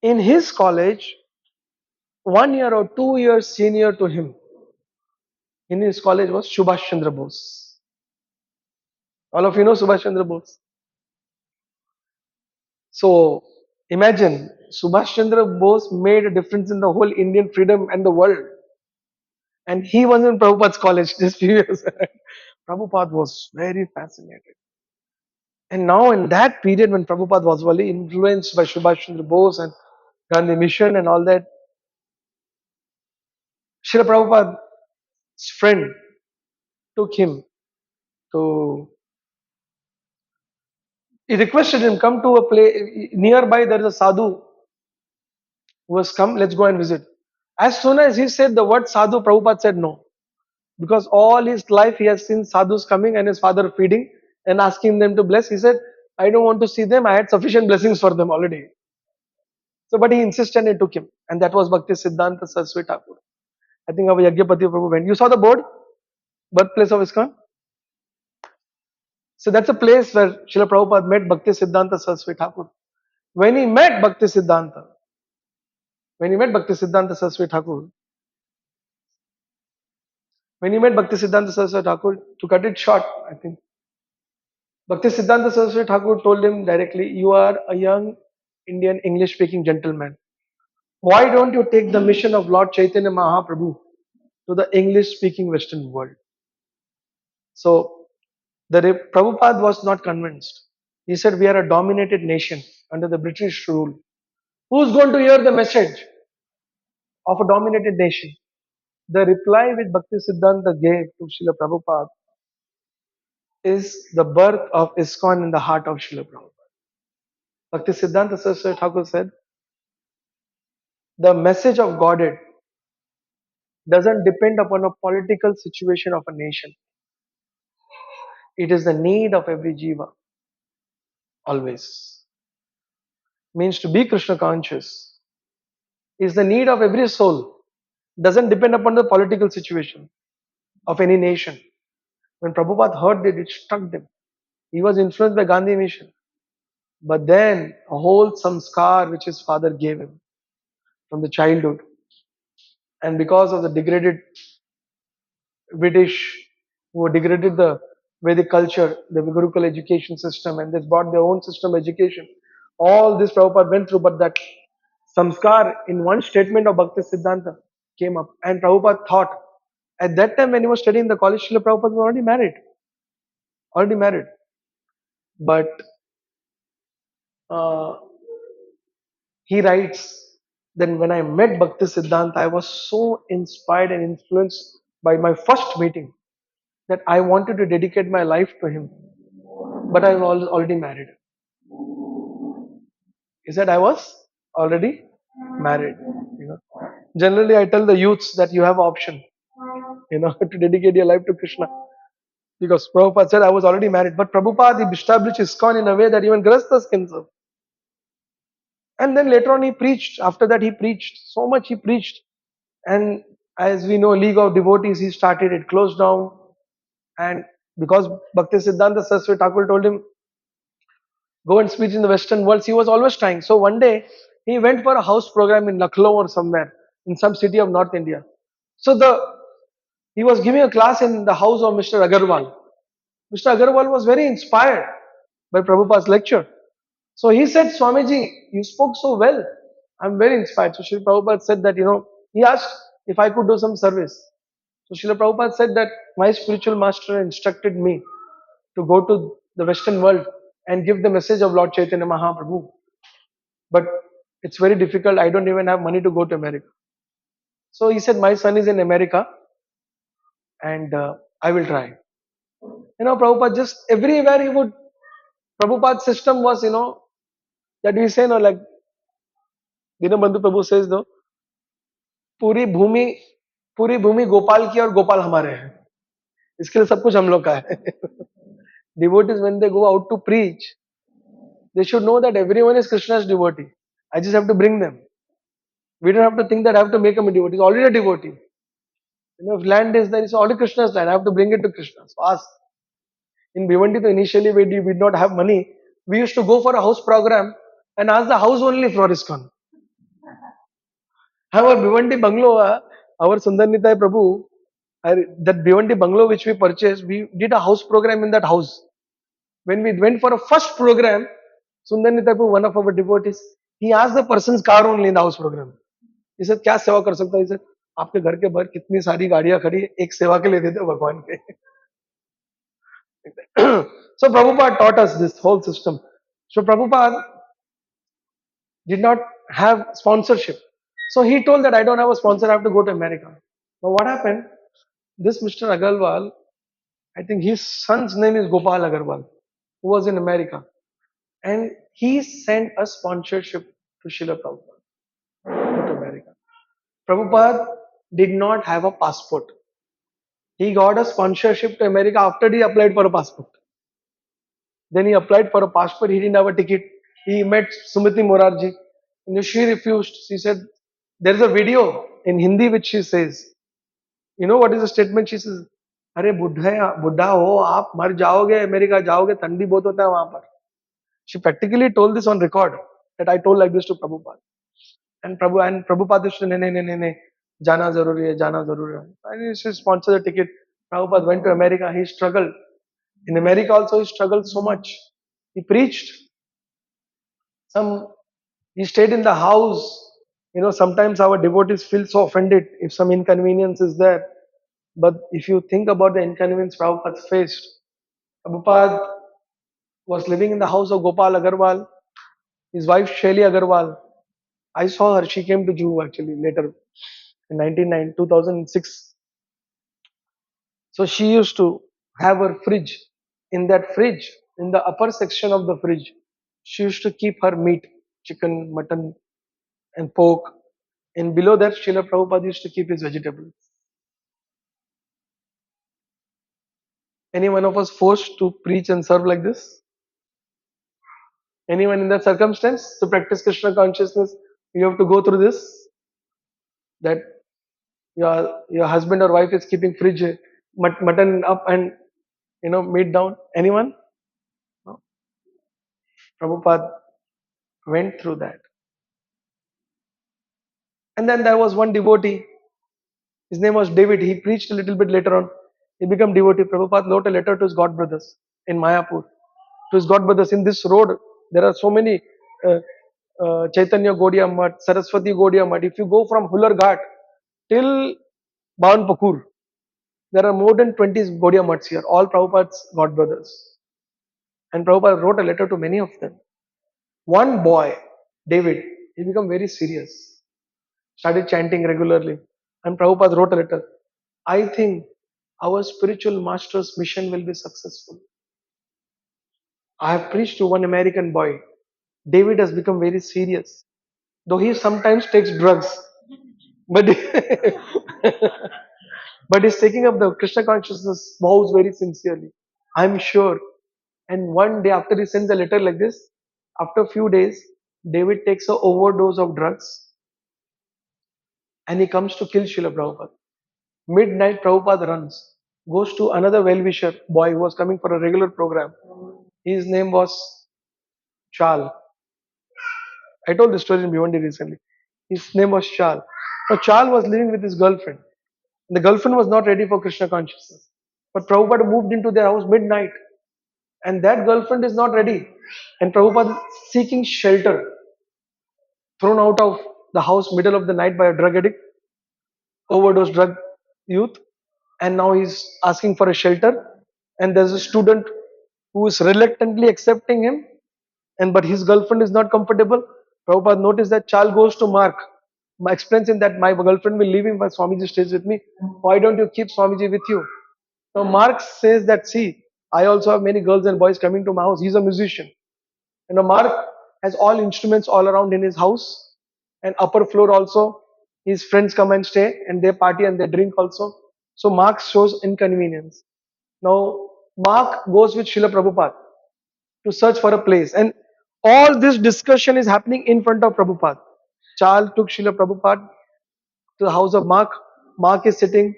in his college, 1 year or 2 years senior to him in his college was Subhash Chandra Bose. All of you know Subhash Chandra Bose. So imagine Subhash Chandra Bose made a difference in the whole Indian freedom and the world. And he was in Prabhupada's college just few years. Prabhupada was very fascinated. And now in that period when Prabhupada was really influenced by Subhash Chandra Bose and Gandhi Mission and all that, Srila Prabhupada's friend took him to, he requested him, come to a place nearby, there is a sadhu who has come, let's go and visit. As soon as he said the word sadhu, Prabhupada said no. Because all his life he has seen sadhus coming and his father feeding and asking them to bless. He said, I don't want to see them, I had sufficient blessings for them already. So, but he insisted and it took him. And that was Bhakti Siddhanta Saraswati Thakur. I think our Yajnapati Prabhu went. You saw the board? Birthplace of ISKCON? So that's a place where Srila Prabhupada met Bhakti Siddhanta Saraswati Thakur. When he met Bhakti Siddhanta, Saraswati Thakur, to cut it short, I think, Bhakti Siddhanta Saraswati Thakur told him directly, you are a young Indian English speaking gentleman. Why don't you take the mission of Lord Chaitanya Mahaprabhu to the English speaking Western world? So Prabhupada was not convinced. He said, we are a dominated nation under the British rule. Who's going to hear the message of a dominated nation? The reply which Bhakti Siddhanta gave to Srila Prabhupada is the birth of ISKCON in the heart of Srila Prabhupada. Bhakti Siddhanta Saraswati Thakur said, the message of Godhead doesn't depend upon a political situation of a nation. It is the need of every jiva, always. Means to be Krishna conscious is the need of every soul. Doesn't depend upon the political situation of any nation. When Prabhupada heard it struck him. He was influenced by Gandhi mission. But then a whole samskar which his father gave him from the childhood, and because of the degraded British who degraded the Vedic culture, the Gurukul education system, and they brought their own system of education. All this Prabhupada went through, but that samskar in one statement of Bhakti Siddhanta came up. And Prabhupada thought, at that time when he was studying the college, Srila Prabhupada was already married. But uh, he writes, then when I met Bhakti Siddhanta, I was so inspired and influenced by my first meeting that I wanted to dedicate my life to him. But I was already married. He said I was already married. Generally I tell the youths that you have option, to dedicate your life to Krishna. Because Prabhupada said I was already married. But Prabhupada, he established ISKCON in a way that even Grasthas can serve. And then later on he preached. After that he preached. So much he preached. And as we know, League of Devotees, he started, it closed down. And because Bhakti Siddhanta Saraswati Thakur told him, go and speak in the Western world, he was always trying. So one day, he went for a house program in Lucknow or somewhere, in some city of North India. So he was giving a class in the house of Mr. Agarwal. Mr. Agarwal was very inspired by Prabhupada's lecture. So he said, Swamiji, you spoke so well. I'm very inspired. So Sri Prabhupada said that, He asked if I could do some service. So Srila Prabhupada said that my spiritual master instructed me to go to the Western world and give the message of Lord Chaitanya Mahaprabhu. But it's very difficult. I don't even have money to go to America. So he said, my son is in America and I will try. Prabhupada just everywhere he would, Prabhupada's system was, that we say, like Dinabandhu Prabhu says, though, पूरी भूमि पूरी भूमि गोपाल की और गोपाल हमारे हैं इसके लिए सब कुछ हम लोग का है devotees when they go out to preach they should know that everyone is Krishna's devotee. I just have to bring them. We don't have to think that I have to make him a devotee. He's already a devotee. If land is there, it's already Krishna's land. I have to bring it to Krishna. So ask. In Bhiwandi, initially we did not have money. We used to go for a house program and ask the house only for ISKCON. Our Bhiwandi bungalow, our Sundar Nitai Prabhu, that Bhiwandi bungalow which we purchased, we did a house program in that house. When we went for a first program, Sundar Nitai Prabhu, one of our devotees, he asked the person's car only in the house program. He said, क्या सेवा कर सकता है? He said, आपके घर के बाहर कितनी सारी गाड़ियां खड़ी है, एक सेवा के लिए दे दो भगवान के. So Prabhupada taught us this whole system. So Prabhupada did not have sponsorship. So he told that I don't have a sponsor, I have to go to America. But what happened? This Mr. Agarwal, I think his son's name is Gopal Agarwal, who was in America. And he sent a sponsorship to Srila Prabhupada to America. Prabhupada did not have a passport. He got a sponsorship to America after he applied for a passport. Then he applied for a passport, he didn't have a ticket. He met Sumiti Morarji. She refused. She said, there is a video in Hindi which she says, you know what is the statement? She says, अरे बुढ़ा हो आप मर जाओगे America जाओगे ठंडी बहुत होता है वहां पर. She practically told this on record that I told like this to Prabhupada. And Prabhupada used to नहीं जाना जरूरी है जाना जरूरी है. And she sponsored the ticket. Prabhupada went to America. He struggled. In America also he struggled so much. He preached. He stayed in the house. Sometimes our devotees feel so offended if some inconvenience is there. But if you think about the inconvenience Prabhupada faced, Prabhupada was living in the house of Gopal Agarwal, his wife Shaili Agarwal. I saw her, she came to Juhu actually later in 2006. So she used to have her fridge. In that fridge, in the upper section of the fridge, she used to keep her meat, chicken, mutton, and pork. And below that, Srila Prabhupada used to keep his vegetables. Any one of us forced to preach and serve like this? Anyone in that circumstance to practice Krishna consciousness? You have to go through this. That your husband or wife is keeping fridge mutton up and meat down. Anyone? No. Prabhupada went through that. And then there was one devotee. His name was David. He preached a little bit later on. He became devotee. Prabhupada wrote a letter to his god brothers in Mayapur. To his god brothers in this road, there are so many Chaitanya Gaudiya Math, Saraswati Gaudiya Math. If you go from Hular Ghat till Bhawanpakur, there are more than 20 Gaudiya Maths here, all Prabhupada's god brothers. And Prabhupada wrote a letter to many of them. One boy, David, he became very serious, started chanting regularly. And Prabhupada wrote a letter. I think our spiritual master's mission will be successful. I have preached to one American boy. David has become very serious, though he sometimes takes drugs. But, but he's taking up the Krishna consciousness vows very sincerely. I'm sure. And one day after he sends a letter like this, after a few days, David takes an overdose of drugs and he comes to kill Srila Prabhupada. Midnight, Prabhupada runs, goes to another well-wisher boy who was coming for a regular program. His name was Chal. I told this story in Bhiwandi recently. His name was Chal. Now Chal was living with his girlfriend. The girlfriend was not ready for Krishna consciousness. But Prabhupada moved into their house midnight. And that girlfriend is not ready. And Prabhupada seeking shelter, thrown out of the house middle of the night by a drug addict. overdose drug youth, and now he's asking for a shelter. And there's a student who is reluctantly accepting him, and but his girlfriend is not comfortable. Prabhupada noticed that child goes to Mark, explains him that my girlfriend will leave him but Swamiji stays with me. Why don't you keep Swamiji with you? Now Mark says that, see, I also have many girls and boys coming to my house. He's a musician. And Mark has all instruments all around in his house, and upper floor also. His friends come and stay, and they party and they drink also. So Mark shows inconvenience. Now Mark goes with Srila Prabhupada to search for a place, and all this discussion is happening in front of Prabhupada. Charles took Srila Prabhupada to the house of Mark. Mark is sitting,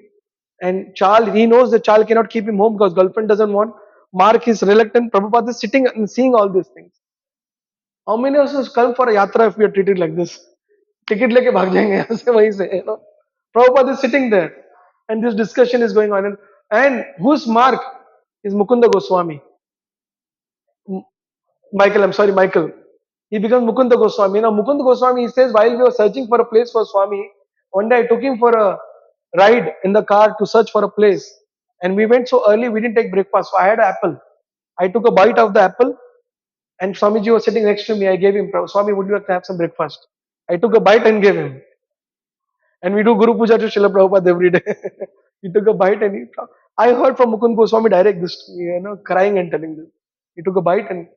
and Charles, he knows that Charles cannot keep him home because girlfriend doesn't want. Mark is reluctant. Prabhupada is sitting and seeing all these things. How many of us come for a yatra if we are treated like this? Ticket leke bhag jayenge yahan se wahi se, you know. Prabhupada is sitting there, and this discussion is going on. And whose Mark is Mukunda Goswami? Michael, I'm sorry, Michael. He becomes Mukunda Goswami. Now, Mukunda Goswami, he says, while we were searching for a place for Swami, one day I took him for a ride in the car to search for a place. And we went so early, we didn't take breakfast. So I had an apple. I took a bite of the apple, and Swamiji was sitting next to me. I gave him, Swami, would you like to have some breakfast? I took a bite and gave him. And we do Guru Puja to Srila Prabhupada every day. He took a bite and I heard from Mukund Goswami direct this, crying and telling this. He took a bite and,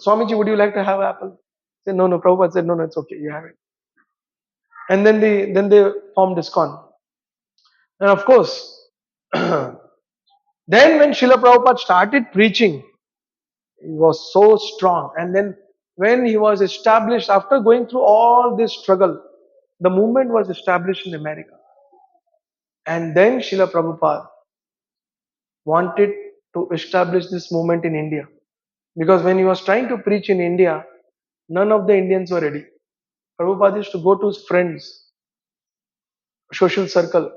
Swamiji, would you like to have apple? He said, no, no. Prabhupada said, no, no, it's okay, you have it. And then they formed ISKCON. And of course, then when Srila Prabhupada started preaching, he was so strong. And then when he was established, after going through all this struggle, the movement was established in America. And then Srila Prabhupada wanted to establish this movement in India. Because when he was trying to preach in India, none of the Indians were ready. Prabhupada used to go to his friends, social circle,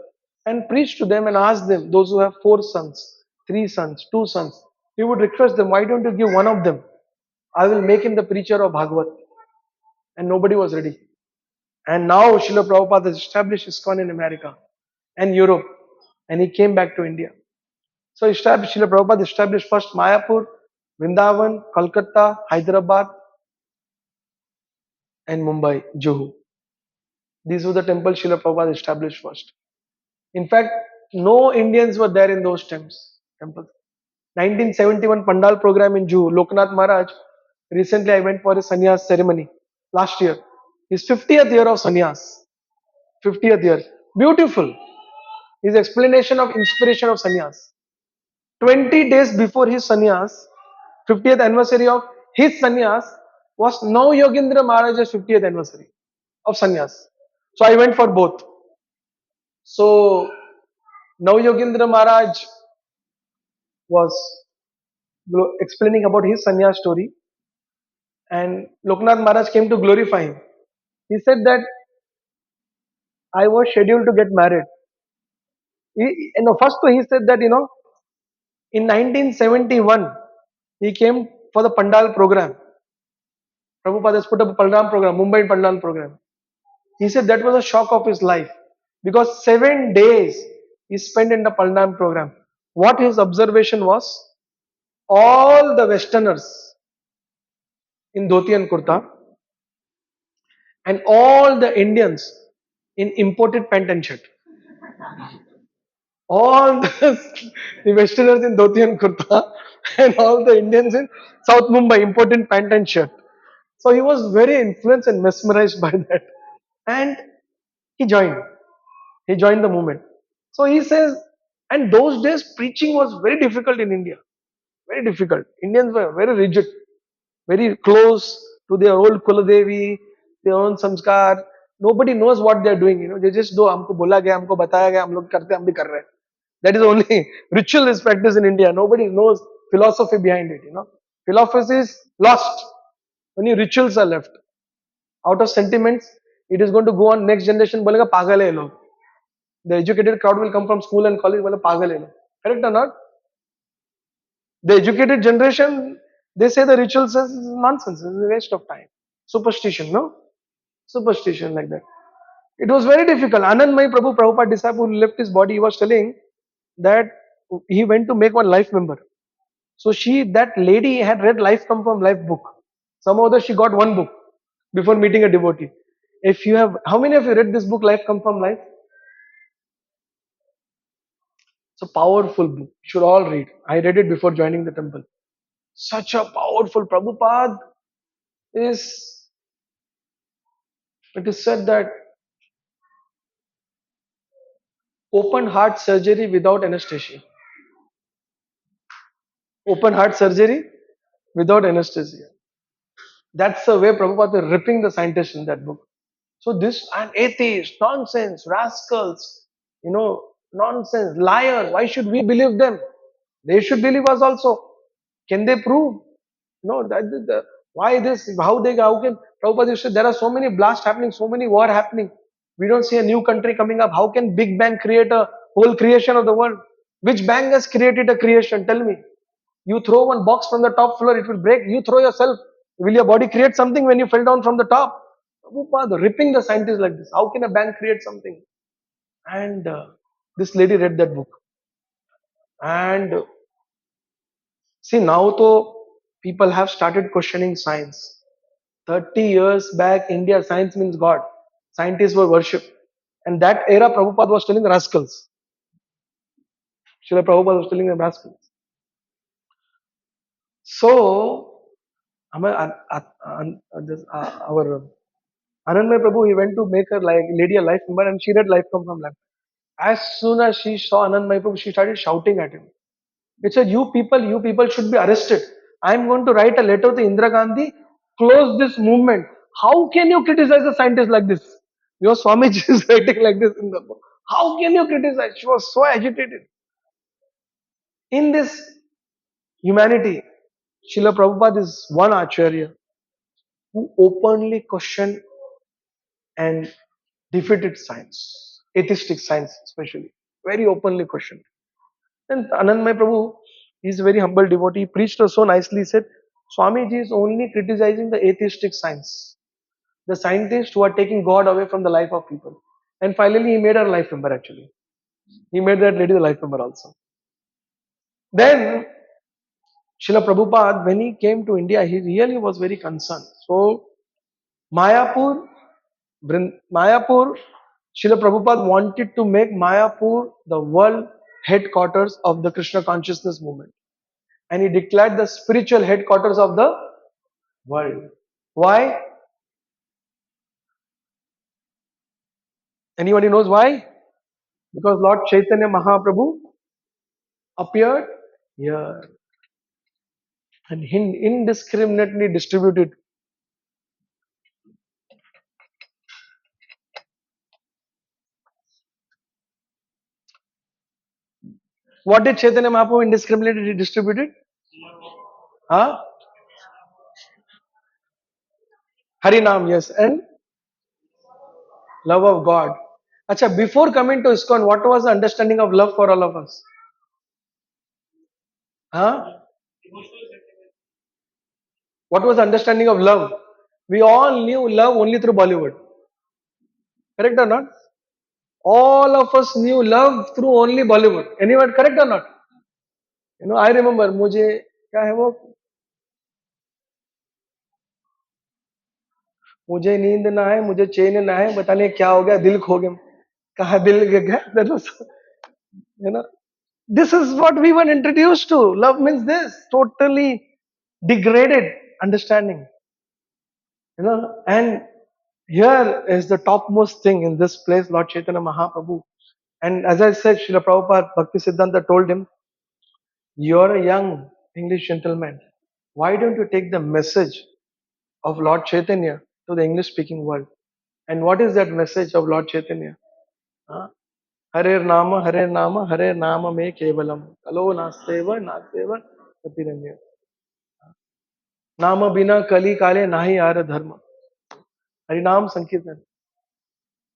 and preach to them and ask them, those who have 4 sons, 3 sons, 2 sons, he would request them, why don't you give one of them? I will make him the preacher of Bhagavad. And nobody was ready. And now Srila Prabhupada has established ISKCON in America and Europe. And he came back to India. So Srila Prabhupada established first Mayapur, Vrindavan, Kolkata, Hyderabad, and Mumbai, Juhu. These were the temples Srila Prabhupada established first. In fact, no Indians were there in those temples. 1971 Pandal program in Juhu. Loknath Maharaj, recently I went for a sannyas ceremony last year. His 50th year of sannyas. 50th year. Beautiful. His explanation of inspiration of sannyas. 20 days before his sannyas, 50th anniversary of his sannyas was now Yogendra Maharaj's 50th anniversary of sannyas. So I went for both. So now Yogendra Maharaj was explaining about his sannyas story, and Loknath Maharaj came to glorify him. He said that I was scheduled to get married. First he said that in 1971 he came for the Pandal program. Prabhupada has put up a Pandal program, Mumbai Pandal program. He said that was a shock of his life because 7 days he spent in the Pandal program. What his observation was, all the Westerners in dhoti and kurta and all the Indians in imported pant and shirt. All the Westerners in dhoti and kurta and all the Indians in South Mumbai imported pant and shirt. So he was very influenced and mesmerized by that. And he joined. He joined the movement. So he says, and those days preaching was very difficult in India. Very difficult. Indians were very rigid, very close to their old Kuladevi, their own samskar. Nobody knows what they are doing. They just do, हमको बोला गया, हमको बताया गया, हम लोग करते, हम भी कर रहे हैं. That is only ritual is practiced in India. Nobody knows philosophy behind it. Philosophy is lost. Only rituals are left. Out of sentiments, it is going to go on next generation. बोलेगा पागल है ये लोग. The educated crowd will come from school and college. बोले पागल है ये लोग. Correct or not? The educated generation, they say the rituals is nonsense. It's a waste of time. Superstition, no? Superstition like that. It was very difficult. Anandmai Prabhu, Prabhupada disciple who left his body, he was telling that he went to make one life member. So that lady had read Life Come From Life book. Somehow that she got one book before meeting a devotee. If you have, how many of you read this book, Life Come From Life? It's a powerful book. You should all read. I read it before joining the temple. Such a powerful Prabhupada is, it is said that open heart surgery without anesthesia. Open heart surgery without anesthesia. That's the way Prabhupada is ripping the scientists in that book. So this and atheists, nonsense, rascals, nonsense, liar. Why should we believe them? They should believe us also. Can they prove? No, why this? How can Prabhupada used to say there are so many blasts happening, so many war happening. We don't see a new country coming up. How can Big Bang create a whole creation of the world? Which bang has created a creation? Tell me. You throw one box from the top floor, it will break. You throw yourself. Will your body create something when you fell down from the top? Prabhupada ripping the scientists like this. How can a bang create something? And this lady read that book. And see, now though people have started questioning science. 30 years back, India, science means God. Scientists were worshipped. And that era, Prabhupada was telling the rascals. Srila Prabhupada was telling the rascals. So, our Anandmay Prabhu, he went to make her like lady a life member and she read Life Come From Life. As soon as she saw Anandmay Prabhu, she started shouting at him. He said, you people should be arrested. I am going to write a letter to Indira Gandhi, close this movement. How can you criticize a scientist like this? Your Swamiji is writing like this in the book. How can you criticize? She was so agitated. In this humanity, Srila Prabhupada is one Acharya who openly questioned and defeated science, atheistic science especially, very openly questioned. And Anandmay Prabhu, he is a very humble devotee, he preached us so nicely, he said, Swamiji is only criticizing the atheistic science, the scientists who are taking God away from the life of people. And finally, he made her life member actually. He made that lady the life member also. Then, Srila Prabhupada, when he came to India, he really was very concerned. So, Mayapur, Mayapur, Srila Prabhupada wanted to make Mayapur the world headquarters of the Krishna consciousness movement. And he declared the spiritual headquarters of the world. Why? Anybody knows why? Because Lord Chaitanya Mahaprabhu appeared here and indiscriminately distributed. What did Chaitanya Mahaprabhu indiscriminately distributed? Huh? Harinam, yes, and love of God. Acha, before coming to ISKCON, what was the understanding of love for all of us? Huh? What was the understanding of love? We all knew love only through Bollywood. Correct or not? All of us knew love through only Bollywood. Anyone correct or not? I remember मुझे क्या है वो मुझे नींद ना है मुझे चैन ना है बताने क्या हो गया दिल खो गया कहा दिल गया that was you know this is what we were introduced to. Love means this totally degraded understanding. And here is the topmost thing in this place, Lord Chaitanya Mahaprabhu. And as I said, Srila Prabhupada Bhakti Siddhanta told him, you're a young English gentleman. Why don't you take the message of Lord Chaitanya to the English speaking world? And what is that message of Lord Chaitanya? Huh? Hare Nama, Hare Nama me kevalam. Kalo nasteva, nasteva, katiranya. Nama bina kali kale nahi ara dharma. Harinam Sankirtan.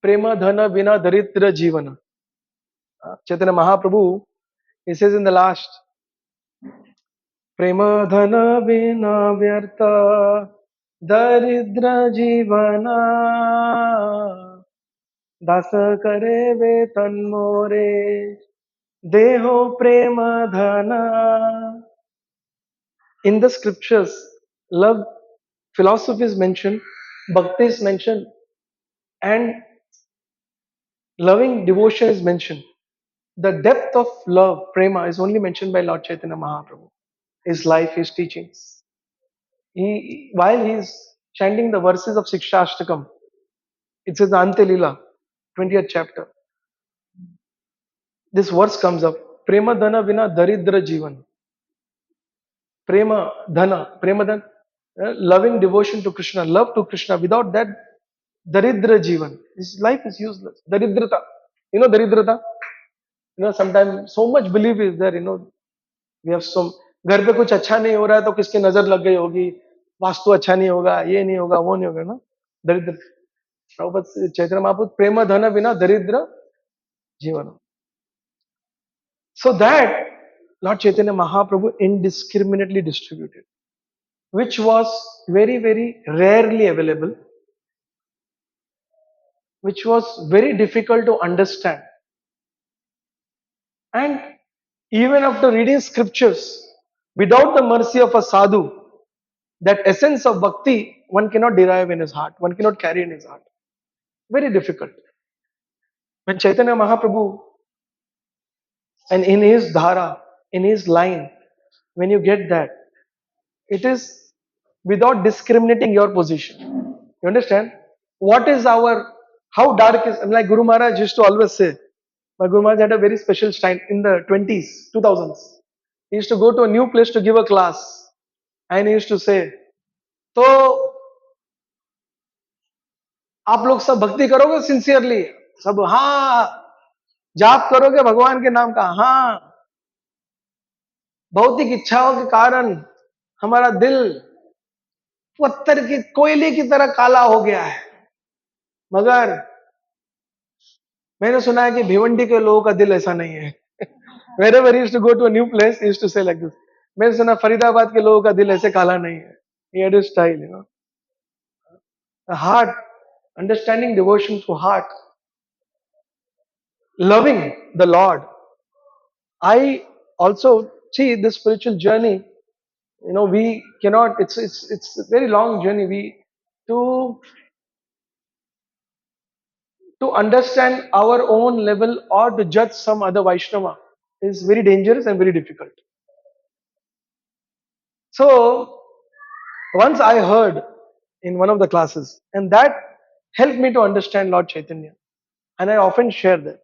Prema dhana bina daritra jivana. Chaitanya Mahaprabhu, he says in the last, Prema dhana bina vyartha daridra jivana दास करे वे तन्मोरे देहो प्रेम धना. In the scriptures, love philosophy is mentioned, bhakti is mentioned, and loving devotion is mentioned. The depth of love, prema, is only mentioned by Lord Chaitanya Mahaprabhu. His life, his teachings. While he is chanting the verses of Sikshashtakam, it says the Ante Lila, 20th chapter. This verse comes up. Prema dhana vina daridra jivan. Prema dhana, loving devotion to Krishna, love to Krishna. Without that, daridra jivan. His life is useless. Daridrata. You know daridrata? Sometimes so much belief is there, we have some. घर पे कुछ अच्छा नहीं हो रहा है तो किसकी नजर लग गई होगी, वास्तु अच्छा नहीं होगा, ये नहीं होगा, वो नहीं होगा ना. दरिद्र. प्रभुपद चैतन्य महाप्रभु प्रेम धन विना दरिद्र जीवन. So that Lord Chaitanya Mahaprabhu indiscriminately distributed, which was very, very rarely available, which was very difficult to understand. And even after reading scriptures, without the mercy of a sadhu, that essence of bhakti one cannot derive in his heart, one cannot carry in his heart. Very difficult. When Chaitanya Mahaprabhu and in his dhara, in his line, when you get that, it is without discriminating your position. You understand? What is our, how dark is, like Guru Maharaj used to always say, my Guru Maharaj had a very special style in the 20s, 2000s. He used to go to a new place to give a class and he used to say, तो आप लोग सब भक्ति करोगे sincerely, सब हाँ, जाप करोगे भगवान के नाम का, हाँ, भौतिक इच्छाओं के कारण हमारा दिल पत्थर की कोयले की तरह काला हो गया है. मगर मैंने सुना है कि भिवंडी के लोगों का दिल ऐसा नहीं है. Wherever he used to go to a new place, he used to say like this. मैंने सुना फरीदाबाद के लोगों का दिल ऐसे काला नहीं है. He had his style. The heart, understanding devotion through heart, loving the Lord. I also see this spiritual journey. We cannot. It's a very long journey. To understand our own level or to judge some other Vaishnava is very dangerous and very difficult. So once I heard in one of the classes, and that helped me to understand Lord Chaitanya, and I often share that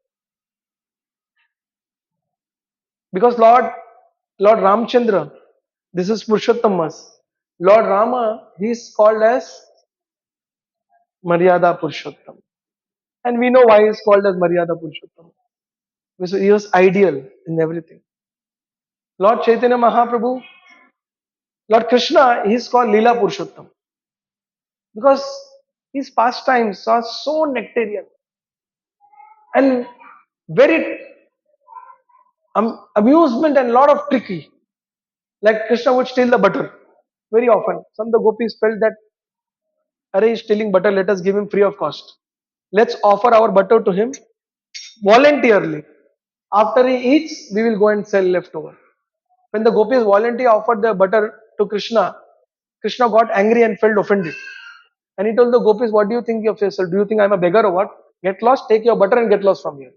because Lord Ramchandra, this is Purushottammas. Lord Rama, he is called as Maryada Purushottam, and we know why he is called as Maryada Purushottam. Because he was ideal in everything. Lord Chaitanya Mahaprabhu, Lord Krishna, he is called Leela Purushottam because his pastimes are so nectarian and very amusement and lot of tricky. Like Krishna would steal the butter very often. Some of the gopis felt that, Are he's stealing butter, let us give him free of cost. Let's offer our butter to him voluntarily. After he eats, we will go and sell leftover. When the gopis voluntarily offered their butter to Krishna, Krishna got angry and felt offended. And he told the gopis, what do you think of yourself? Do you think I'm a beggar or what? Get lost, take your butter and get lost from here.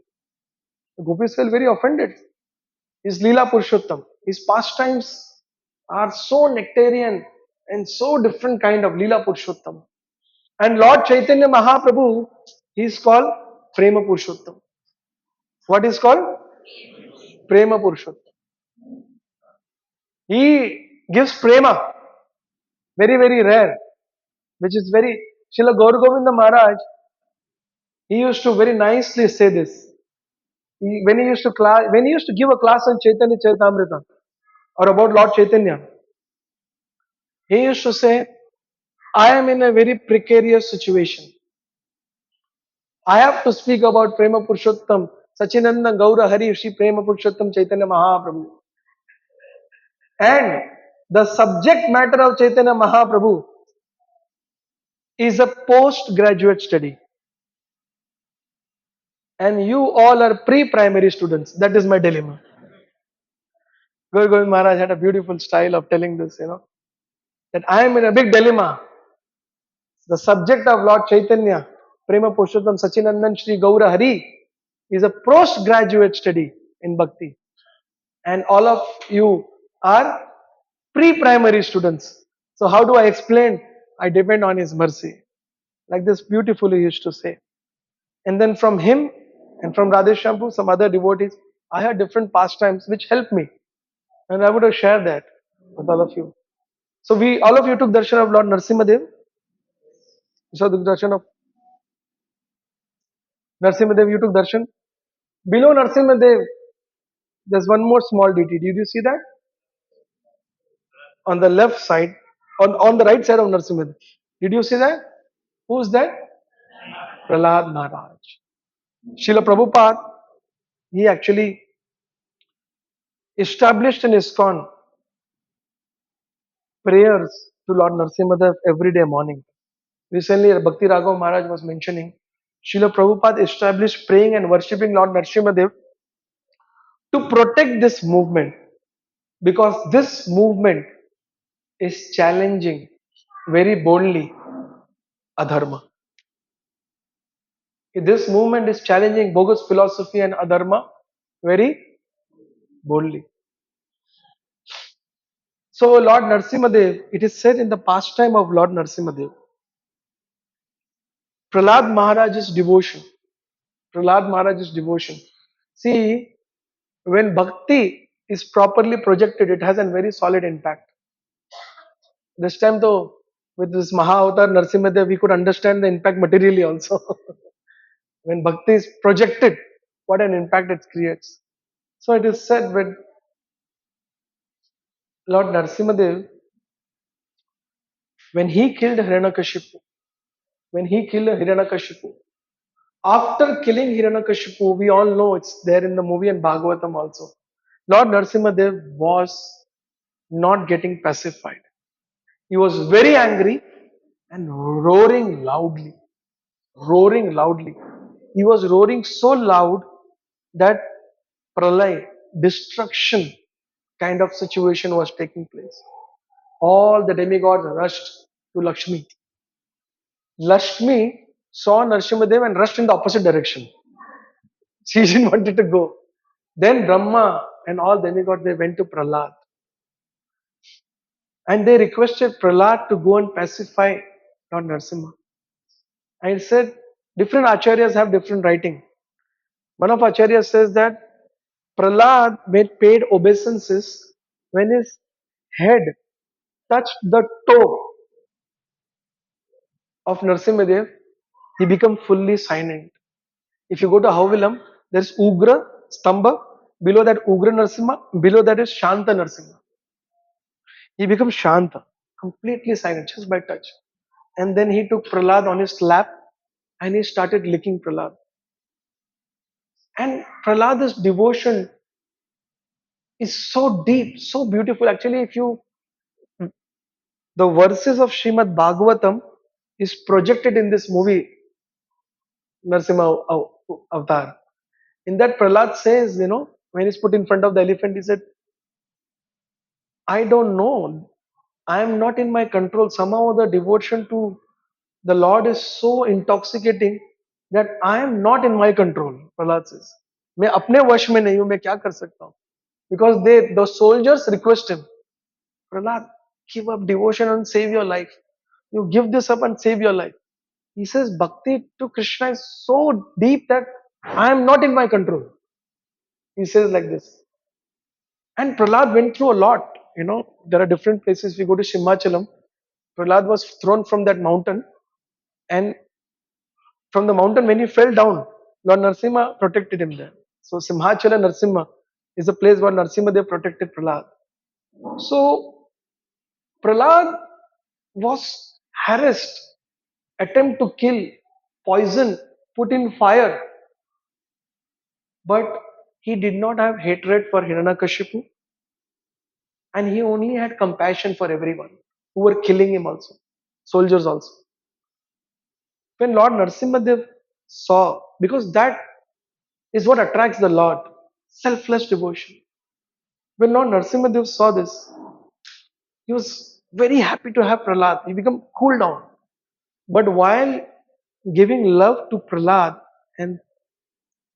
The gopis felt very offended. His Leela Purushottam, his pastimes are so nectarian and so different kind of Leela Purushottam. And Lord Chaitanya Mahaprabhu, he is called Prema Purushottam. What is called? Prema Purushottam. He gives prema, very, very rare, which is very, Srila Gaur Govinda Maharaj, he used to very nicely say this. When he used to give a class on Chaitanya Charitamrita or about Lord Chaitanya, he used to say, I am in a very precarious situation. I have to speak about Prema Purushottam, Sachinanda Gaura Hari Shri Prema Purushottam Chaitanya Mahaprabhu. And the subject matter of Chaitanya Mahaprabhu is a postgraduate study. and you all are pre-primary students. That is my dilemma. Guru Govind Maharaj had a beautiful style of telling this, that I am in a big dilemma. The subject of Lord Chaitanya, Prema Purushottam Sachinandan Shri Gaura Hari, is a postgraduate study in Bhakti. And all of you are pre-primary students. So how do I explain? I depend on His mercy. Like this beautifully he used to say. And then from him and from Radheshyam, some other devotees, I had different pastimes which helped me. And I would have shared that with all of you. So all of you took darshan of Lord Narasimhadev. You saw the darshan of Narasimhadev, you took darshan. Below Narasimhadev, there's one more small deity. Did you see that? On the left side, on the right side of Narasimhadev. Did you see that? Who's that? Prahlad Maharaj. Srila Prabhupada, he actually established in ISKCON prayers to Lord Narasimhadev every day morning. Recently, Bhakti Raghav Maharaj was mentioning, Srila Prabhupada established praying and worshipping Lord Narasimhadev to protect this movement, because this movement is challenging very boldly adharma. This movement is challenging bogus philosophy and adharma very boldly. So Lord Narasimhadev, it is said in the pastime of Lord Narasimhadev, Prahlad Maharaj's devotion. Prahlad Maharaj's devotion. See, when bhakti is properly projected, it has a very solid impact. This time though, with this Mahavatar Narasimhadev, we could understand the impact materially also. When bhakti is projected, what an impact it creates. So it is said when Lord Narasimhadev, when he killed Hiranyakashipu, after killing Hiranyakashipu, we all know it's there in the movie and Bhagavatam also. Lord Narasimhadev was not getting pacified. He was very angry and roaring loudly. Roaring loudly. He was roaring so loud that pralay, destruction kind of situation was taking place. All the demigods rushed to Lakshmi. Lakshmi saw Narasimhadev and rushed in the opposite direction. She didn't want it to go. Then Brahma and all demigods, they went to Prahlad. And they requested Prahlad to go and pacify Lord Narasimha. And it said, different acharyas have different writing. One of acharyas says that Prahlad made paid obeisances when his head touched the toe of Narasimhadev, he became fully silent. If you go to Havilam, there's Ugra, Stamba, below that Ugra Narasimha, below that is Shanta Narasimha. He becomes Shanta, completely silent just by touch. And then he took Prahlad on his lap and he started licking Prahlad. And Prahlad's devotion is so deep, so beautiful. Actually, if you the verses of Srimad Bhagavatam is projected in this movie, Narasimha Avatar. In that, Prahlad says, when he's put in front of the elephant, he said, I don't know. I am not in my control. Somehow the devotion to the Lord is so intoxicating that I am not in my control, Prahlad says. मैं अपने वश में नहीं हूं, मैं क्या कर सकता हूं? Because the soldiers request him, Prahlad, give up devotion and save your life. You give this up and save your life. He says, Bhakti to Krishna is so deep that I am not in my control. He says like this. And Prahlad went through a lot. There are different places. We go to Simhachalam. Prahlad was thrown from that mountain. And from the mountain, when he fell down, Lord Narasimha protected him there. So Simhachala Narasimha is a place where Narasimha Dev protected Prahlad. So Prahlad was harassed, attempt to kill, poison, put in fire. But he did not have hatred for Hiranyakashipu, and he only had compassion for everyone who were killing him also, soldiers also. When Lord Narasimhadev saw, because that is what attracts the Lord. Selfless devotion. When Lord Narasimhadev saw this, he was very happy to have Prahlad. He became cool down. But while giving love to Prahlad and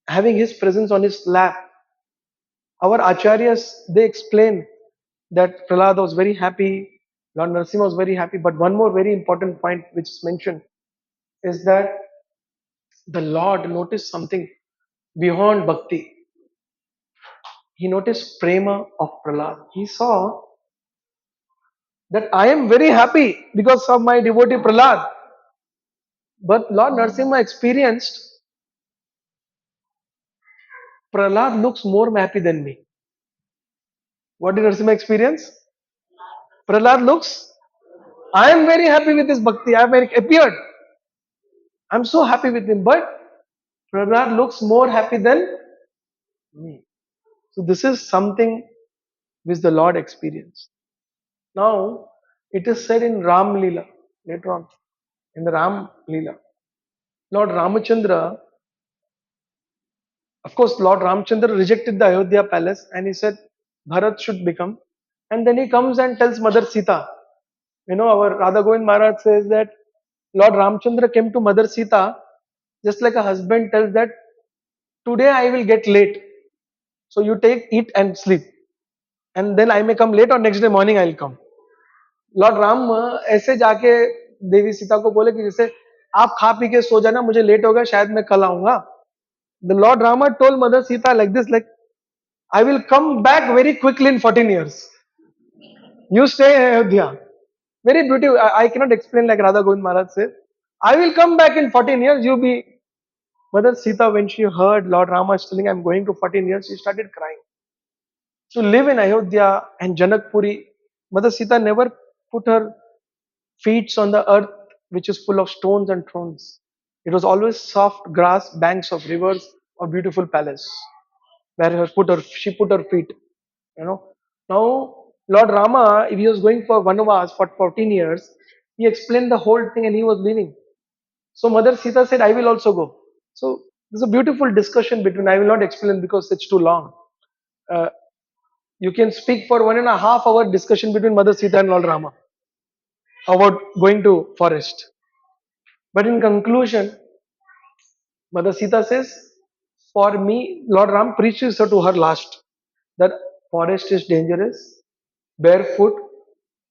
having his presence on his lap, our acharyas, they explain that Prahlad was very happy, Lord Narasimha was very happy. But one more very important point which is mentioned is that the Lord noticed something beyond bhakti. He noticed prema of Prahlad. He saw that I am very happy because of my devotee Prahlad. But Lord Narasimha experienced Prahlad looks more happy than me. What did Narasimha experience? Prahlad looks, I am very happy with his bhakti. I have appeared. I am so happy with him. But Prahlad looks more happy than me. So this is something which the Lord experienced. Now, it is said in Ram Leela, later on, in the Ram Leela. Lord Ramachandra, of course, Lord Ramchandra rejected the Ayodhya palace and he said, Bharat should become. And then he comes and tells Mother Sita. You know, our Radha Govind Maharaj says that Lord Ramchandra came to Mother Sita just like a husband tells that today I will get late. So you take, eat and sleep. And then I may come late or next day morning I will come. Lord Ram ऐसे जाके देवी सीता को बोले कि जैसे आप खा P के सो जाना मुझे लेट होगा शायद मैं कल आऊंगा the Lord Rama toll mother Sita like this like I will come back very quickly in 14 years you stay in Ayodhya very beautiful I cannot explain like Radha Govind Maharaj said I will come back in 14 years you be mother Sita when she heard Lord Rama is telling I'm going to 14 years she started crying to live in Ayodhya and Janakpuri mother Sita never put her feet on the earth which is full of stones and thorns. It was always soft grass, banks of rivers, or beautiful palace where she put her feet. You know. Now Lord Rama, if he was going for Vanavas for 14 years, he explained the whole thing and he was leaving. So Mother Sita said, I will also go. So there's a beautiful discussion between, I will not explain because it's too long. Uh, you can speak for 1.5 hour discussion between Mother Sita and Lord Rama about going to forest. But in conclusion, Mother Sita says, for me, Lord Ram preaches her to her last that forest is dangerous, barefoot,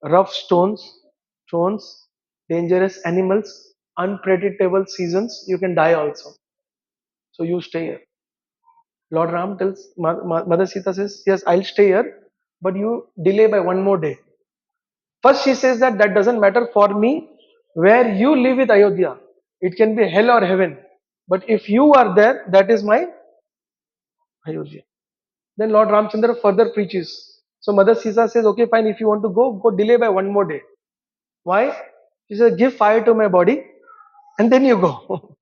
rough stones, dangerous animals, unpredictable seasons, you can die also. So you stay here. Lord Ram tells, Mother Sita says, yes, I'll stay here, but you delay by one more day. First she says that that doesn't matter for me, where you live with Ayodhya. It can be hell or heaven. But if you are there, that is my Ayodhya. Then Lord Ramchandra further preaches. So Mother Sita says, okay, fine, if you want to go, go delay by one more day. Why? She says, give fire to my body and then you go.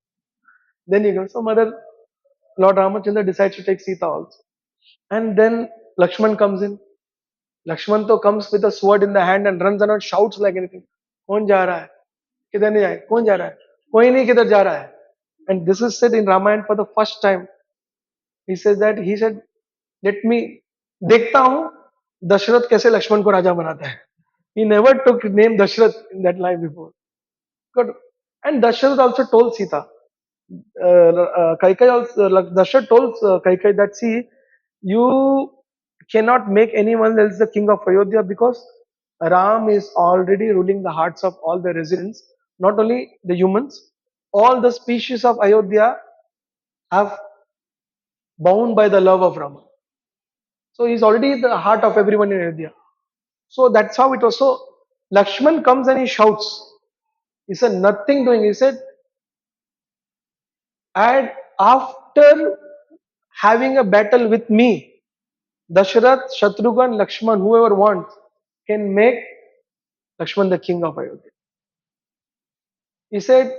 then you go. So Lord Ramachandra decides to take Sita also. And then Lakshman comes in. Lakshman to comes with a sword in the hand and runs around, shouts like anything. कौन जा रहा है? किधर नहीं जाए? कौन जा रहा है? कोई नहीं किधर जा रहा है? And this is said in Ramayana for the first time. He said, let me देखता हूँ दशरथ कैसे लक्ष्मण को राजा बनाता है. He never took name Dashrath in that life before. Good. And Dashrath also told Sita. Kaikai also, Dashrath told Kaikai that see, you cannot make anyone else the king of Ayodhya because Ram is already ruling the hearts of all the residents, not only the humans, all the species of Ayodhya have bound by the love of Rama. So he's already the heart of everyone in Ayodhya. So that's how it was. So Lakshman comes and he shouts. He said, nothing doing. He said, and after having a battle with me, Dashrath, Shatrughan, Lakshman, whoever wants, can make Lakshman the king of Ayodhya. He said,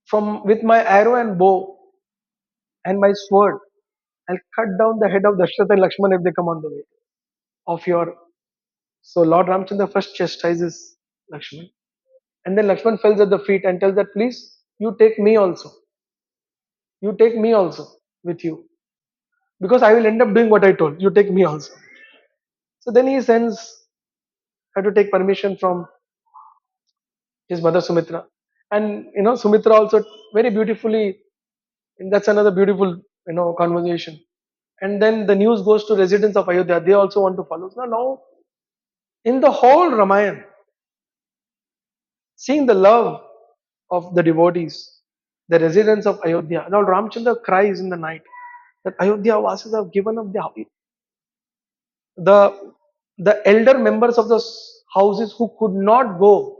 from with my arrow and bow and my sword, I'll cut down the head of Dashrath and Lakshman if they come on the way of your. So Lord Ramchandra first chastises Lakshman. And then Lakshman falls at the feet and tells that, please, you take me also. You take me also. with you. Because I will end up doing what I told. You take me also. So then he sends her to take permission from his mother Sumitra. And Sumitra also very beautifully, and that's another beautiful conversation. And then the news goes to residents of Ayodhya. They also want to follow. So now in the whole Ramayana, seeing the love of the devotees, the residents of Ayodhya. Lord Ramchandra cries in the night that Ayodhya Vasis have given up the elder members of the houses who could not go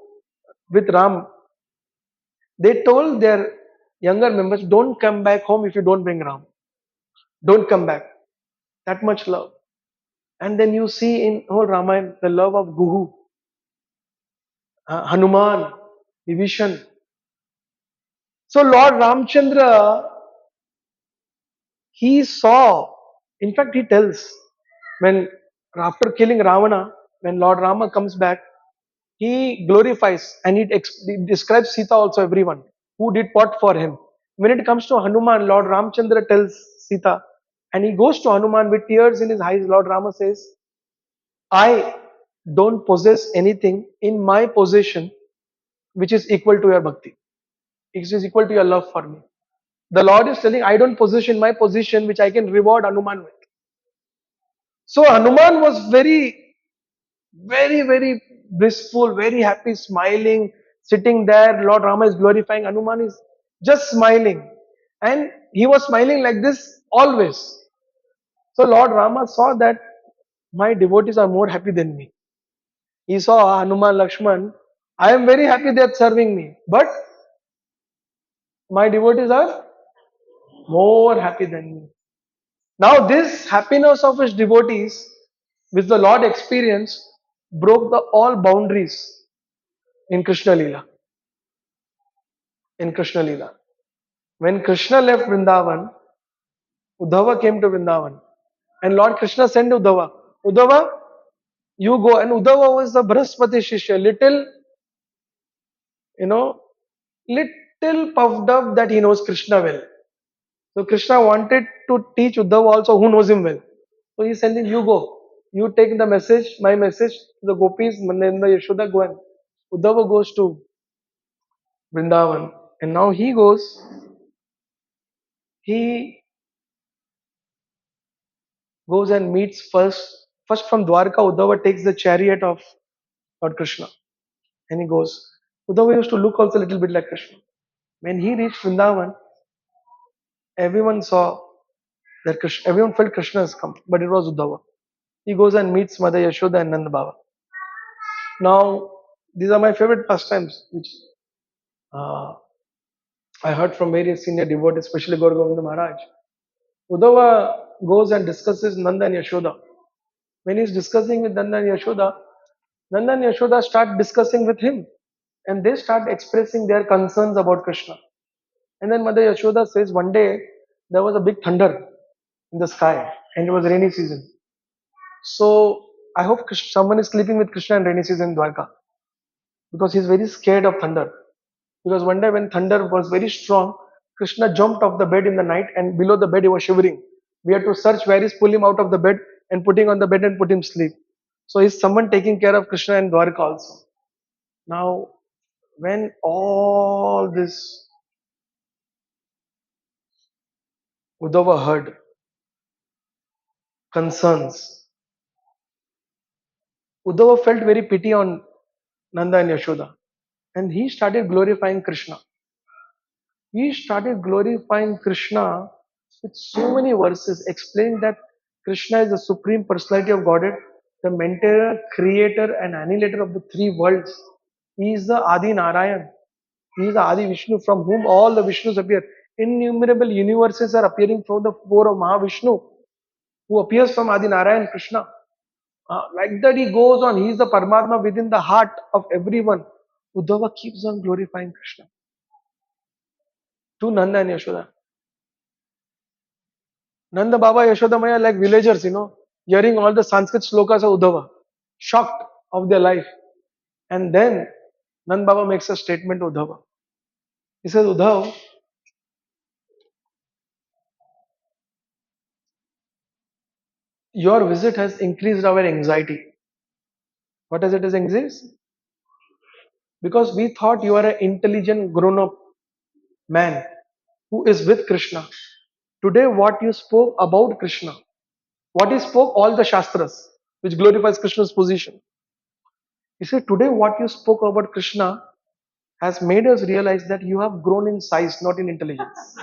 with Ram. They told their younger members, "Don't come back home if you don't bring Ram. Don't come back." That much love. And then you see in whole Ramayana the love of Guhu, Hanuman, Vibhishan. So Lord Ramchandra, he saw, in fact, he tells when after killing Ravana, when Lord Rama comes back, he glorifies and he describes Sita also, everyone who did what for him. When it comes to Hanuman, Lord Ramchandra tells Sita, and he goes to Hanuman with tears in his eyes. Lord Rama says, I don't possess anything in my possession which is equal to your bhakti. It is equal to your love for me. The Lord is telling, I don't possess in my position which I can reward Hanuman with. So Hanuman was very, very, very blissful, very happy, smiling, sitting there. Lord Rama is glorifying. Hanuman is just smiling. And he was smiling like this always. So Lord Rama saw that my devotees are more happy than me. He saw Hanuman, Lakshman. I am very happy they are serving me. But my devotees are more happy than me. Now this happiness of his devotees, which the Lord experienced, broke the all boundaries in Krishna Lila. In Krishna Lila. When Krishna left Vrindavan, Uddhava came to Vrindavan. And Lord Krishna sent Uddhava. Uddhava, you go. And Uddhava was the Brahaspati Shishya, you know, little puffed up that he knows Krishna well. So Krishna wanted to teach Uddhava also who knows him well. So he sent him, you go. You take the message, my message to the gopis, Nanda, Yashoda, go and Uddhava goes to Vrindavan. And now he goes and meets first from Dwarka, Uddhava takes the chariot of Lord Krishna. And he goes. Uddhava used to look also a little bit like Krishna. When he reached Vrindavan, everyone saw that Krishna, everyone felt Krishna has come, but it was Uddhava. He goes and meets Mother Yashoda and Nanda Baba. Now, these are my favorite pastimes, which uh, I heard from various senior devotees, especially Gaur Govinda Maharaj. Uddhava goes and discusses Nanda and Yashoda. When he's discussing with Nanda and Yashoda start discussing with him. And they start expressing their concerns about Krishna. And then Mother Yashoda says, one day there was a big thunder in the sky and it was rainy season. So I hope someone is sleeping with Krishna in rainy season in Dwarka because he's very scared of thunder. Because one day when thunder was very strong, Krishna jumped off the bed in the night and below the bed he was shivering. We had to search where is, pull him out of the bed and putting on the bed and put him sleep. So is someone taking care of Krishna in Dwarka also. Now when all this Uddhava heard concerns, Uddhava felt very pity on Nanda and Yashoda and he started glorifying Krishna. He started glorifying Krishna with so many verses explaining that Krishna is the supreme personality of Godhead, the maintainer, creator and annihilator of the three worlds. He is the Adi Narayan. He is the Adi Vishnu from whom all the Vishnus appear. Innumerable universes are appearing from the core of Mahavishnu who appears from Adi Narayan Krishna. Like that he goes on. He is the Paramatma within the heart of everyone. Uddhava keeps on glorifying Krishna to Nanda and Yashoda. Nanda Baba, Yashoda Maya like villagers, hearing all the Sanskrit slokas of Uddhava, shocked of their life. And then Nanda Baba makes a statement to Uddhava. He says, Uddhav, Your visit has increased our anxiety. What has it has increased? Because we thought you are an intelligent grown-up man who is with Krishna. Today what you spoke about Krishna, what he spoke all the Shastras, which glorifies Krishna's position. You see, today what you spoke about Krishna has made us realize that you have grown in size, not in intelligence.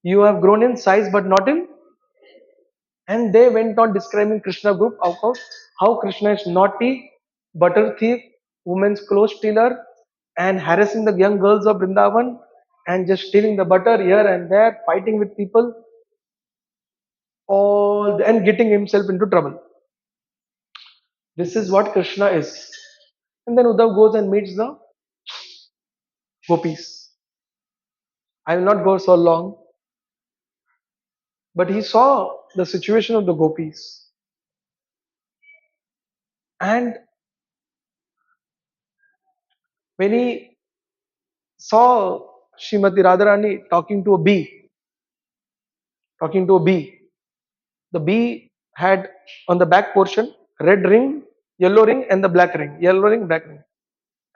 You have grown in size but not in. And they went on describing Krishna group of course, how Krishna is naughty, butter thief, women's clothes stealer, and harassing the young girls of Vrindavan, and just stealing the butter here and there, fighting with people, and getting himself into trouble. This is what Krishna is. And then Uddhav goes and meets the gopis. I will not go so long, but he saw the situation of the gopis. And when he saw Srimati Radharani talking to a bee, the bee had on the back portion red ring, yellow ring, and the black ring, yellow ring, black ring.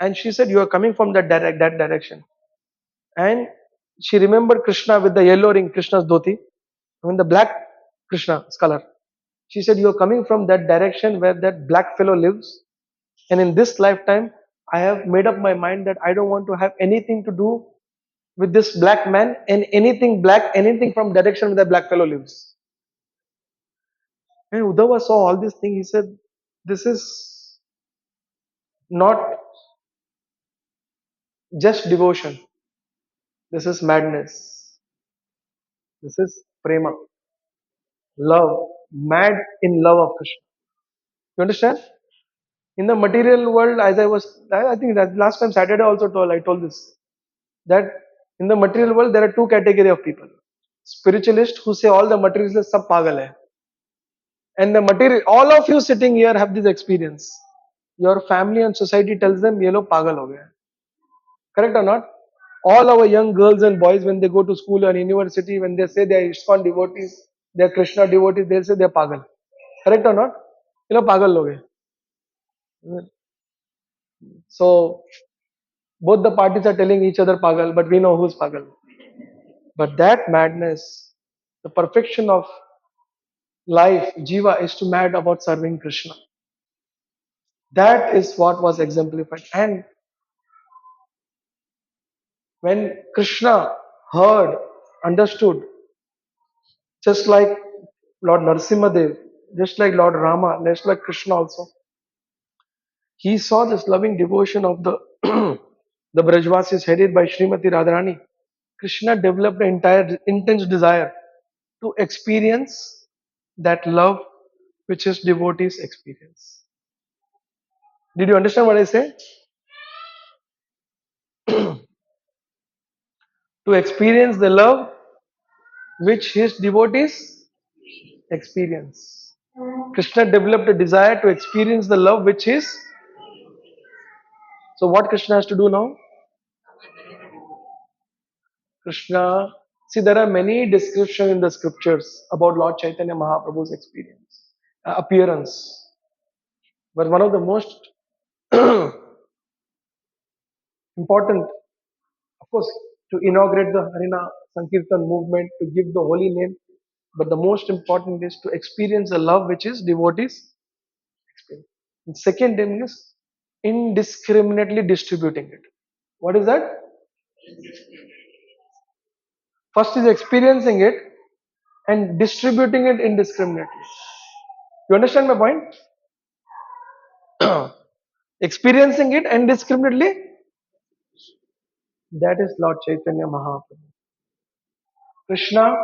And she said, "You are coming from that direction." And she remembered Krishna with the yellow ring, Krishna's dhoti, and the black Krishna's color. She said, "You are coming from that direction where that black fellow lives. And in this lifetime, I have made up my mind that I don't want to have anything to do with this black man and anything black, anything from direction where that black fellow lives." And Uddhava saw all these things. He said, "This is not just devotion. This is madness. This is prema, love, mad in love of Krishna." You understand? In the material world, as I think that last time Saturday also I told this, that in the material world there are two category of people. Spiritualists who say all the materialists sab pagal hai. And the material, all of you sitting here have this experience. Your family and society tells them, ye log pagal ho gaye. Correct or not? All our young girls and boys, when they go to school and university, when they say they are ISKCON devotees, they are Krishna devotees, they'll say they are pagal. Correct or not? You know, pagal log hai. So, both the parties are telling each other pagal, but we know who's pagal. But that madness, the perfection of life, jiva, is to mad about serving Krishna. That is what was exemplified. And when Krishna heard, understood, just like Lord Narasimhadeva, just like Lord Rama, just like Krishna also, he saw this loving devotion of the the Brajvasis headed by Srimati Radharani. Krishna developed an entire intense desire to experience that love which his devotees experience. Did you understand what I say? To experience the love which his devotees experience. Krishna developed a desire to experience the love which is. So what Krishna has to do now? Krishna, see, there are many descriptions in the scriptures about Lord Chaitanya Mahaprabhu's experience, appearance. But one of the most important, of course, to inaugurate the Harina Sankirtan movement, to give the holy name, but the most important is to experience the love which is devotees experience. And second thing is indiscriminately distributing it. What is that? First is experiencing it and distributing it indiscriminately. You understand my point? Experiencing it indiscriminately, that is Lord Chaitanya Mahaprabhu. Krishna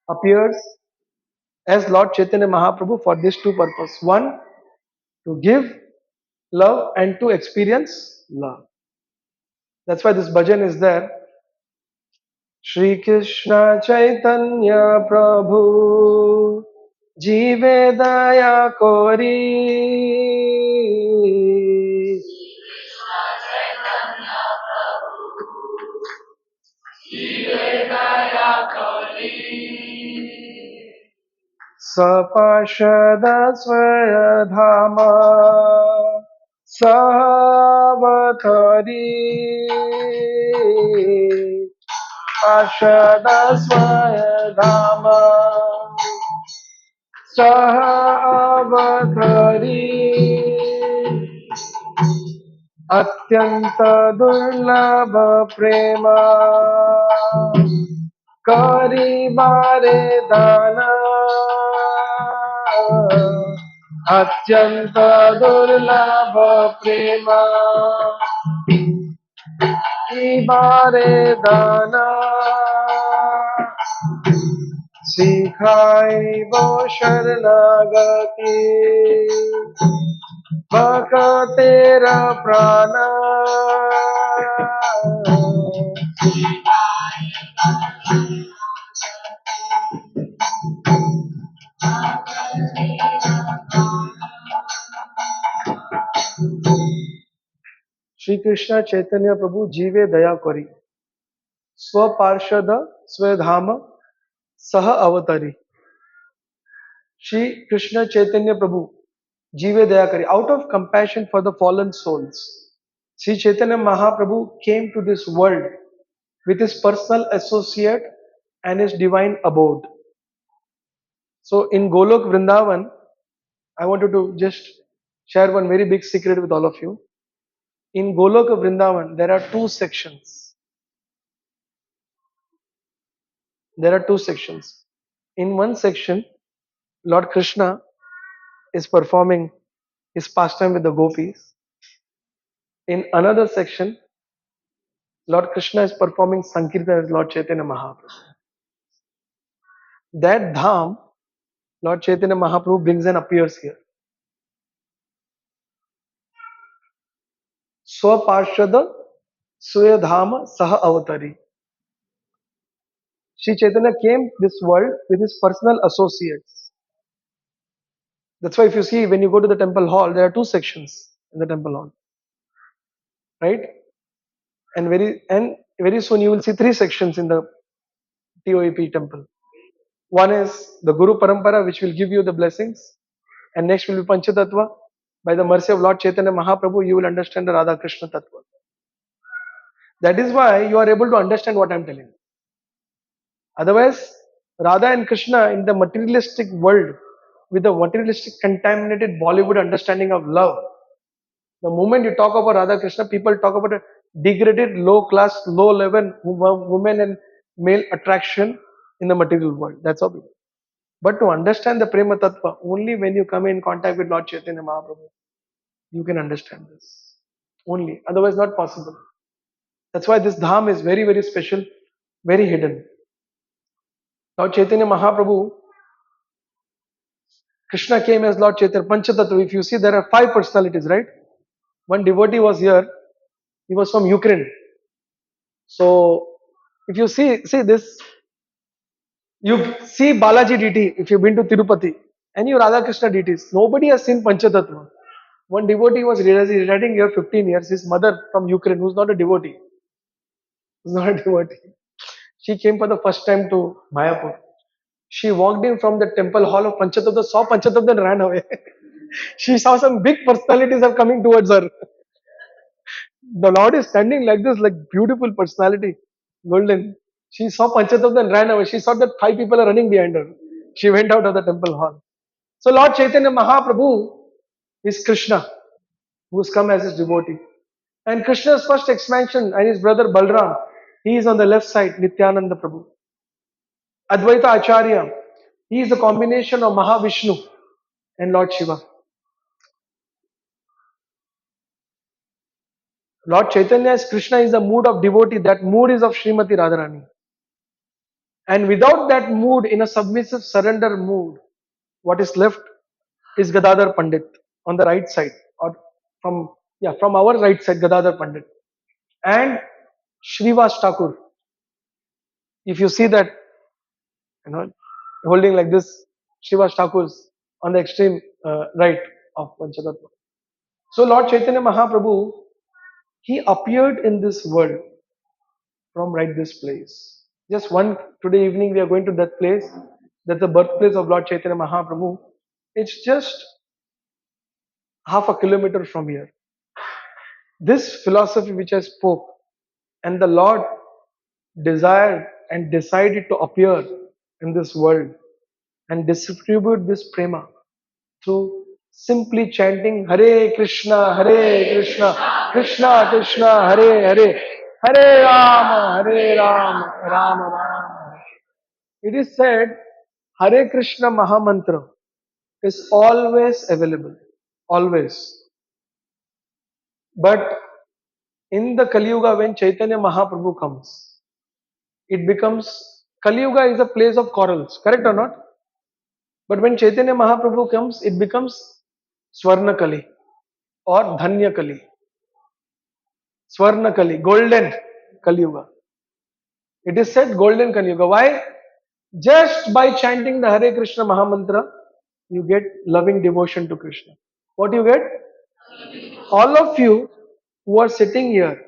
appears as Lord Chaitanya Mahaprabhu for these two purposes. One, to give love and to experience love. That's why this bhajan is there. Shri Krishna Chaitanya Prabhu Jive Daya Kori सपार्षद स्वधाम सावधरी पार्षद स्वधाम सह अवधरी अत्यंत दुर्लभ प्रेम करी बारे दान अत्यंत दुर्लभ प्रेम की बारे दान सिखाई वो शरणागति भक तेरा प्राण श्री कृष्ण चैतन्य प्रभु जीवे दया करी स्वपार्षद स्वधाम सह अवतरी श्री कृष्ण चैतन्य प्रभु जीवे दया करी out of compassion for the fallen souls Sri Chaitanya Mahaprabhu came to this world with his personal associate and his divine abode. So in Golok Vrindavan, I wanted to just share one very big secret with all of you. In Golok Vrindavan, there are two sections. There are two sections. In one section, Lord Krishna is performing his pastime with the gopis. In another section, Lord Krishna is performing Sankirtan as Lord Chaitanya Mahaprabhu. That dham, Lord Chaitanya Mahaprabhu brings and appears here. Swaparshada Swayadhama Saha Avatari. Sri Chaitanya came this world with his personal associates. That's why if you see when you go to the temple hall, there are two sections in the temple hall. Right? And very soon you will see three sections in the TOAP temple. One is the Guru Parampara, which will give you the blessings, and next will be Panchatattva. By the mercy of Lord Chaitanya Mahaprabhu, you will understand the Radha Krishna Tattva. That is why you are able to understand what I am telling you. Otherwise, Radha and Krishna in the materialistic world, with the materialistic contaminated Bollywood understanding of love, the moment you talk about Radha Krishna, people talk about a degraded, low class, low level woman and male attraction in the material world. That's all. But to understand the Prema Tattva, only when you come in contact with Lord Chaitanya Mahaprabhu, you can understand this. Only. Otherwise, not possible. That's why this dham is very, very special, very hidden. Lord Chaitanya Mahaprabhu, Krishna came as Lord Chaitanya, Panchatattva. If you see, there are five personalities, right? One devotee was here. He was from Ukraine. So, if you see this, you see Balaji deity if you've been to Tirupati, and you Radha Krishna deities. Nobody has seen Panchatattva. One devotee was residing here 15 years. His mother from Ukraine, who's not a devotee, who's not a devotee. She came for the first time to Mayapur. She walked in from the temple hall of Panchatattva, saw Panchatattva and ran away. She saw some big personalities are coming towards her. The Lord is standing like this, like beautiful personality, golden. She saw Panchatattva and ran away. She saw that five people are running behind her. She went out of the temple hall. So Lord Chaitanya Mahaprabhu is Krishna, who has come as his devotee. And Krishna's first expansion and his brother Balram, he is on the left side, Nityananda Prabhu. Advaita Acharya, he is a combination of Mahavishnu and Lord Shiva. Lord Chaitanya as Krishna is the mood of devotee. That mood is of Srimati Radharani. And without that mood, in a submissive surrender mood, what is left is Gadadhar Pandit on the right side, or from our right side, Gadadhar Pandit, and Srivas Thakur. If you see that, holding like this, Srivas Thakur's on the extreme right of Panchatattva. So Lord Chaitanya Mahaprabhu, he appeared in this world from right this place. Just one today evening we are going to that place. That's the birthplace of Lord Chaitanya Mahaprabhu. It's just half a kilometer from here. This philosophy which I spoke, and the Lord desired and decided to appear in this world and distribute this prema through simply chanting Hare Krishna, Hare Krishna, Krishna Krishna, Hare Hare, Hare Rama, Hare Rama, Rama Rama. It is said Hare Krishna Mahamantra is always available, always. But in the Kali Yuga, when Chaitanya Mahaprabhu comes, it becomes, Kali Yuga is a place of quarrels, correct or not? But when Chaitanya Mahaprabhu comes, it becomes Swarna Kali or Dhanya Kali. Swarna Kali, golden Kali Yuga. It is said golden Kali Yuga. Why? Just by chanting the Hare Krishna Mahamantra, you get loving devotion to Krishna. What you get? All of you who are sitting here,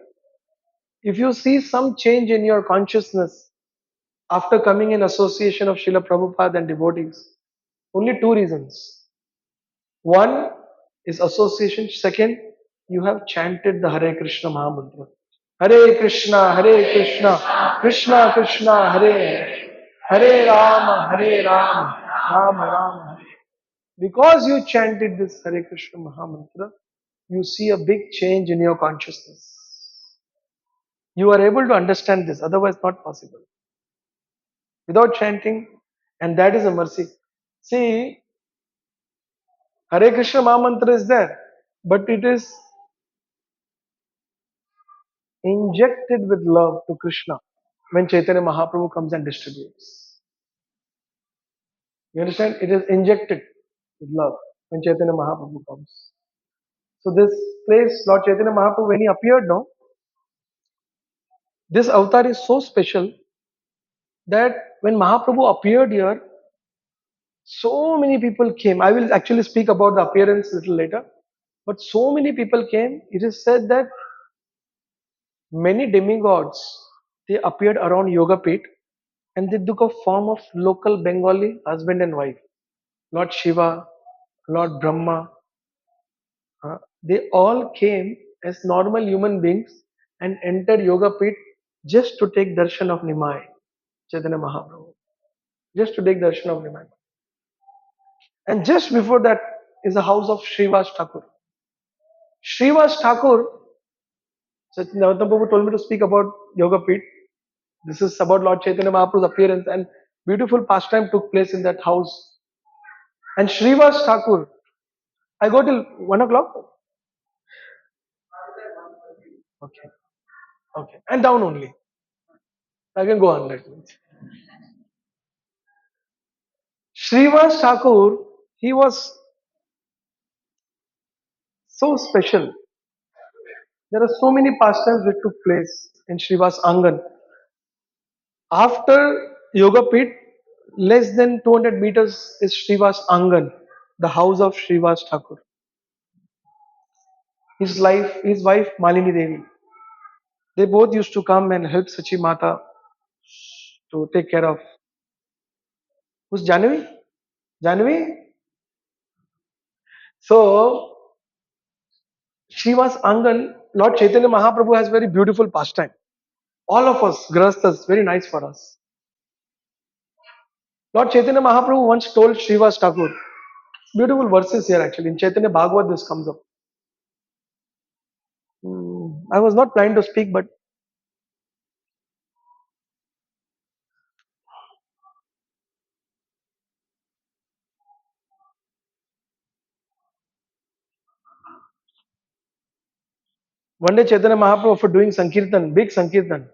if you see some change in your consciousness after coming in association of Srila Prabhupada and devotees, only two reasons. One is association. Second, you have chanted the Hare Krishna Mahamantra. Hare Krishna, Hare Krishna, Krishna Krishna, Hare Hare, Hare Rama, Hare Rama, Rama Rama, Hare. Because you chanted this Hare Krishna Mahamantra, you see a big change in your consciousness. You are able to understand this, otherwise not possible. Without chanting, and that is a mercy. See, Hare Krishna Mahamantra is there, but it is injected with love to Krishna when Chaitanya Mahaprabhu comes and distributes. You understand? It is injected with love when Chaitanya Mahaprabhu comes. So this place, Lord Chaitanya Mahaprabhu, when he appeared now, this avatar is so special that when Mahaprabhu appeared here, so many people came. I will actually speak about the appearance a little later. But so many people came. It is said that many demigods, they appeared around Yoga Pit and they took a form of local Bengali husband and wife. Lord Shiva, Lord Brahma, they all came as normal human beings and entered Yoga Pit just to take darshan of Nimai, Chaitanya Mahaprabhu. Just to take darshan of Nimai. And just before that is the house of Srivas Thakur. Srivas Thakur, Chaitanya Mahaprabhu told me to speak about Yoga Pit. This is about Lord Chaitanya Mahaprabhu's appearance, and beautiful pastime took place in that house. And Srivas Thakur, I go till 1 o'clock? Okay, okay. And down only. I can go on that. Srivas Thakur, he was so special. There are so many pastimes that took place in Srivas Angan. After Yoga Pit, less than 200 meters is Srivas Angan, the house of Srivas Thakur. His wife Malini Devi. They both used to come and help Sachi Mata to take care of. Who's Janvi? Janvi? So, Srivas Angan, Lord Chaitanya Mahaprabhu has very beautiful pastime. All of us, Grahasthas, very nice for us. Lord Chaitanya Mahaprabhu once told Srivas Thakur, beautiful verses here actually, in Chaitanya Bhagavad this comes up. I was not planning to speak, but one day Chaitanya Mahaprabhu for doing Sankirtan, big Sankirtan.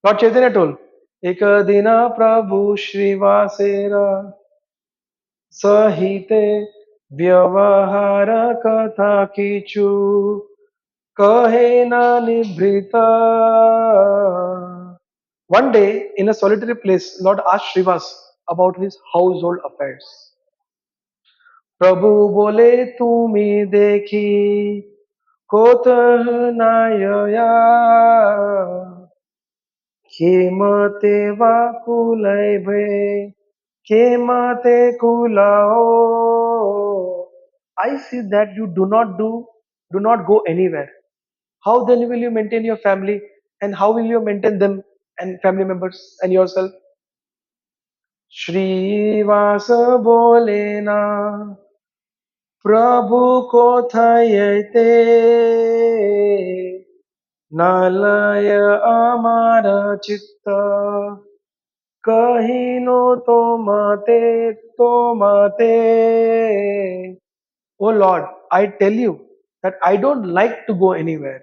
Lord Chaitanya told, Ekadina Prabhu Srivasera Sahite Vyavahara Katha Kichu Kahena Nibhrita. One day, in a solitary place, Lord asked Srivas about his household affairs. Prabhu bole tumi dekhi kotah nayaya. Kemate vakulai bhe, kemate kulao. I see that you do not go anywhere. How then will you maintain your family and how will you maintain them and family members and yourself? Shrivas बोले ना प्रभु को थयते नालय अमार चित्त कहिनो तो माते. Oh Lord, I tell you that I don't like to go anywhere.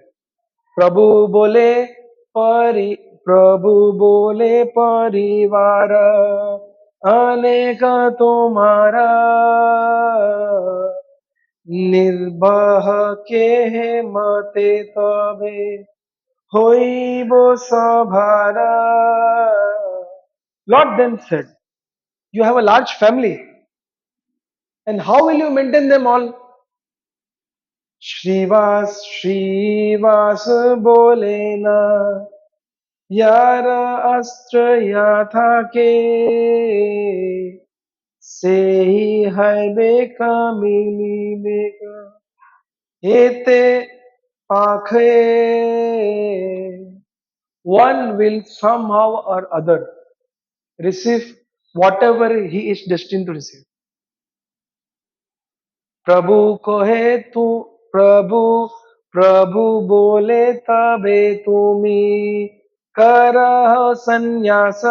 प्रभु बोले परि प्रभु बोले परिवार अनेक तुम्हारा निर्भह के मते तबे होइब सभारा. Lord then said, you have a large family and how will you maintain them all? Shrivas बोले ना यार अस्त्र याथा के से ही है बेका मिली बेका एते पाखे. One will somehow or other receive whatever he is destined to receive. प्रभु कहे तू प्रभु प्रभु बोले तबे तुमी करह संन्यास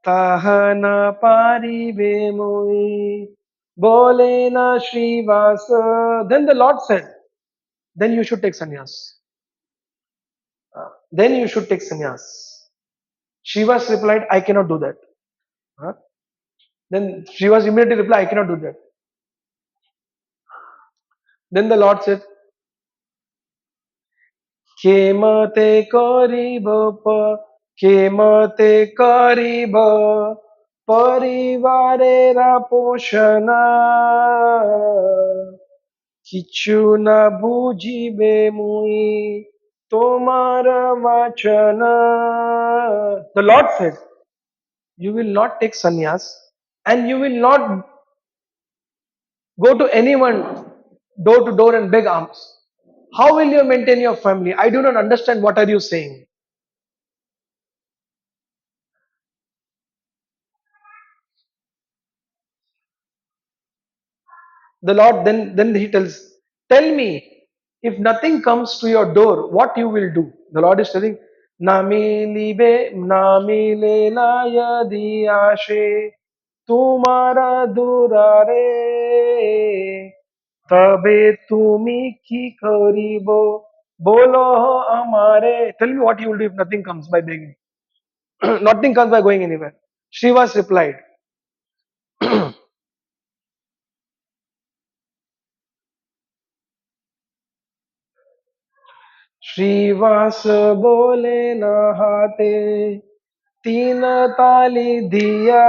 ताह न पारिबे मोई बोले न Shrivas. Then the Lord said, then you should take sannyas. Then you should take sannyas. Shivas replied, I cannot do that. Huh? Then Shivas immediately replied, I cannot do that. Then the Lord said, Kemate kariba kemate kariba parivarera poshana kichu na bujibe mui tomara vachana. The Lord said, you will not take sannyas and you will not go to anyone door to door and beg alms. How will you maintain your family? I do not understand what are you saying. The Lord then he tells, tell me, if nothing comes to your door, what you will do? The Lord is telling, nami le na yadi ashe tumara durare tabe tumi ki karibo bolo amare. Tell me what you will do if nothing comes by begging. Nothing comes by going anywhere. Srivas replied, Shrivas बोले नहाते तीन ताली दिया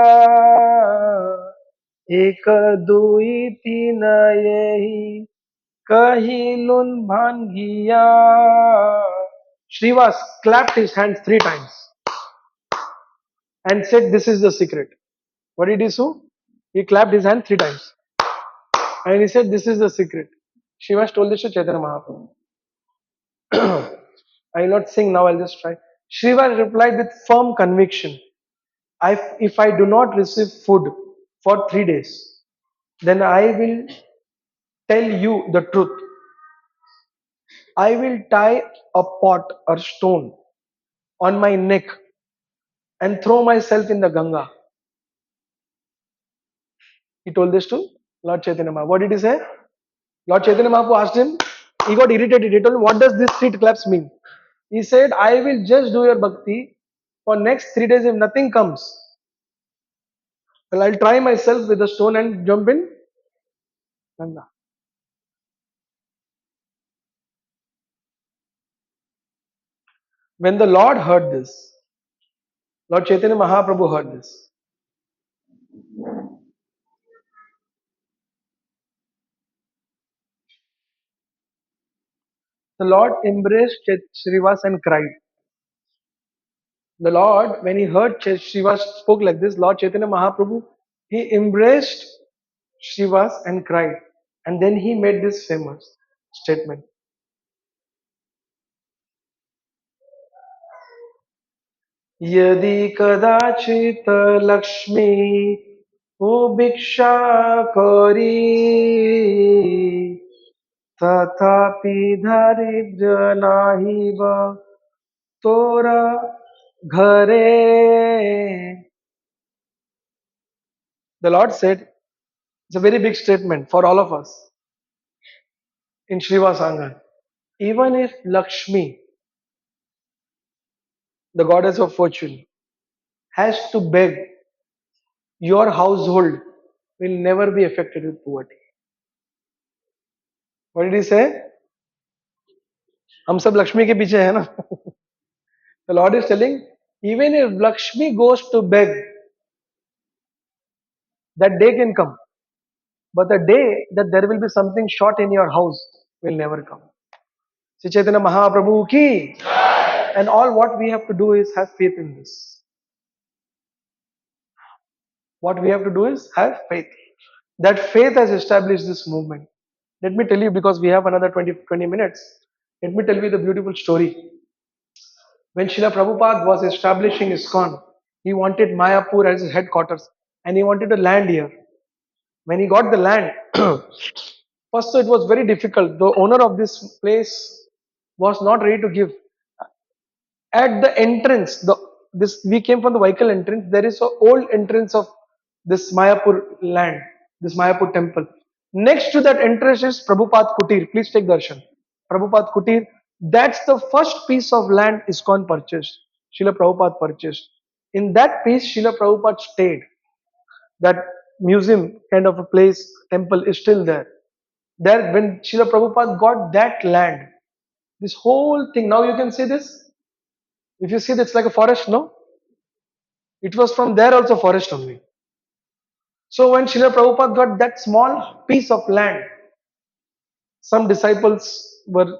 एक दुई तीन यही कही लुन भांगिया. Srivas clapped his hands 3 times and said, this is the secret. What did he do? He clapped his hand 3 times and he said, this is the secret. Srivas told this to Chaitanya Mahaprabhu. I will not sing now, I'll just try. Srivas replied with firm conviction, if I do not receive food for 3 days, then I will tell you the truth. I will tie a pot or stone on my neck and throw myself in the Ganga. He told this to Lord Chaitanya Mahaprabhu. What did he say? Lord Chaitanya Mahaprabhu asked him, he got irritated. He told him, what does this 3 claps mean? He said, I will just do your bhakti for next 3 days. If nothing comes, well, I'll try myself with a stone and jump in Ganga. When the Lord heard this, Lord Chaitanya Mahaprabhu heard this. The Lord embraced Srivas and cried. The Lord, when he heard Shiva spoke like this, Lord Chaitanya Mahaprabhu, he embraced Shiva and cried. And then he made this famous statement. Yadi kadachit Lakshmi o bhiksha kori tathapi daridra nahi va tora ghare. The Lord said, it's a very big statement for all of us in Sriva Sangha. Even if Lakshmi, the goddess of fortune, has to beg, your household will never be affected with poverty. What did he say? हम सब लक्ष्मी के पीछे है ना. The Lord is telling, even if Lakshmi goes to beg, that day can come. But the day that there will be something short in your house will never come. Sri Chaitanya Mahaprabhu ki. And all what we have to do is have faith in this. What we have to do is have faith. That faith has established this movement. Let me tell you, because we have another 20 minutes, let me tell you the beautiful story. When Srila Prabhupada was establishing ISKCON, he wanted Mayapur as his headquarters and he wanted to land here. When he got the land, first it was very difficult. The owner of this place was not ready to give. At the entrance, this we came from the vehicle entrance. There is an old entrance of this Mayapur land, this Mayapur temple. Next to that entrance is Prabhupada Kutir. Please take darshan. Prabhupada Kutir. That's the first piece of land ISKCON purchased. Srila Prabhupada purchased. In that piece, Srila Prabhupada stayed. That museum kind of a place, temple is still there. There, when Srila Prabhupada got that land, this whole thing, now you can see this. If you see, it's like a forest, no? It was from there also forest only. So when Srila Prabhupada got that small piece of land, some disciples were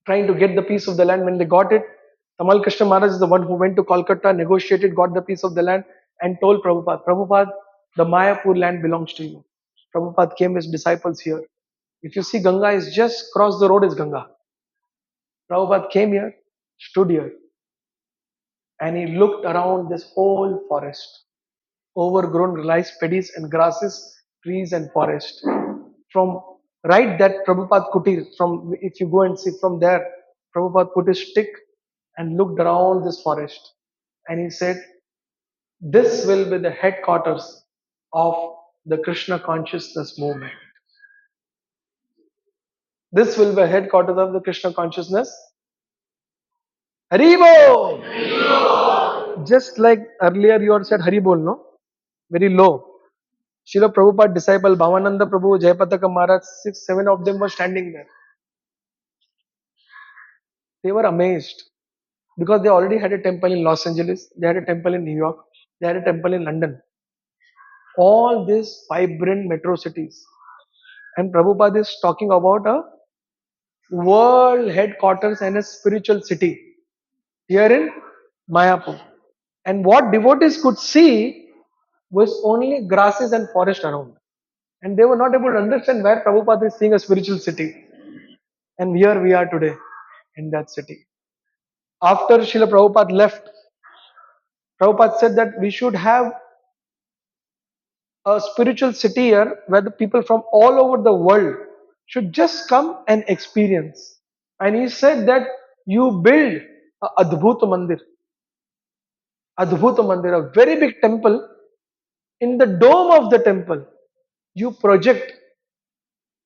trying to get the piece of the land. When they got it, Tamal Krishna Maharaj is the one who went to Kolkata, negotiated, got the piece of the land and told Prabhupada, Prabhupada, the Mayapur land belongs to you. Prabhupada came with disciples here. If you see Ganga is just across the road is Ganga. Prabhupada came here, stood here, and he looked around this whole forest. Overgrown rice paddies and grasses, trees and forest. From right that Prabhupada Kutir, from if you go and see from there, Prabhupada put his stick and looked around this forest. And he said, this will be the headquarters of the Krishna consciousness movement. This will be headquarters of the Krishna consciousness. Haribol! Just like earlier you had said Haribol, no? Very low. Srila Prabhupada disciple Bhavananda Prabhu, Jayapataka Maharaj, 6, 7 of them were standing there. They were amazed because they already had a temple in Los Angeles, they had a temple in New York, they had a temple in London. All these vibrant metro cities. And Prabhupada is talking about a world headquarters and a spiritual city here in Mayapur. And what devotees could see was only grasses and forest around. And they were not able to understand where Prabhupada is seeing a spiritual city. And here we are today in that city. After Srila Prabhupada left, Prabhupada said that we should have a spiritual city here where the people from all over the world should just come and experience. And he said that you build a Adbhuta Mandir, a very big temple. In the dome of the temple, you project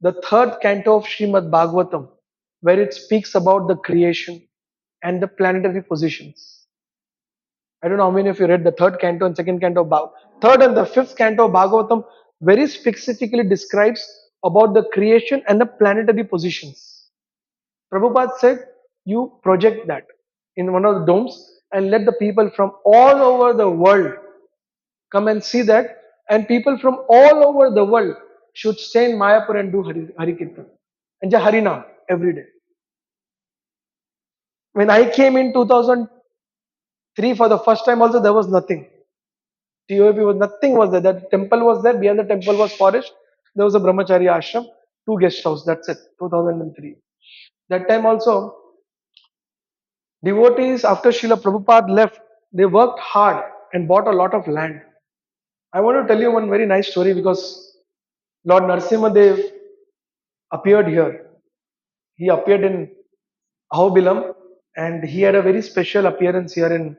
the third canto of Srimad Bhagavatam, where it speaks about the creation and the planetary positions. I don't know how many of you read the third canto and second canto of third and the fifth canto of Bhagavatam very specifically describes about the creation and the planetary positions. Prabhupada said, you project that in one of the domes and let the people from all over the world come and see that, and people from all over the world should stay in Mayapur and do Hari Kirtan and do Harinam every day. When I came in 2000, 3 for the first time also there was nothing. TOP was nothing was there. That temple was there. Behind the temple was forest. There was a brahmachari ashram, 2 guest house. That's it. 2003. That time also, devotees after Srila Prabhupada left, they worked hard and bought a lot of land. I want to tell you one very nice story because Lord Narasimhadev appeared here. He appeared in Ahobilam and he had a very special appearance here in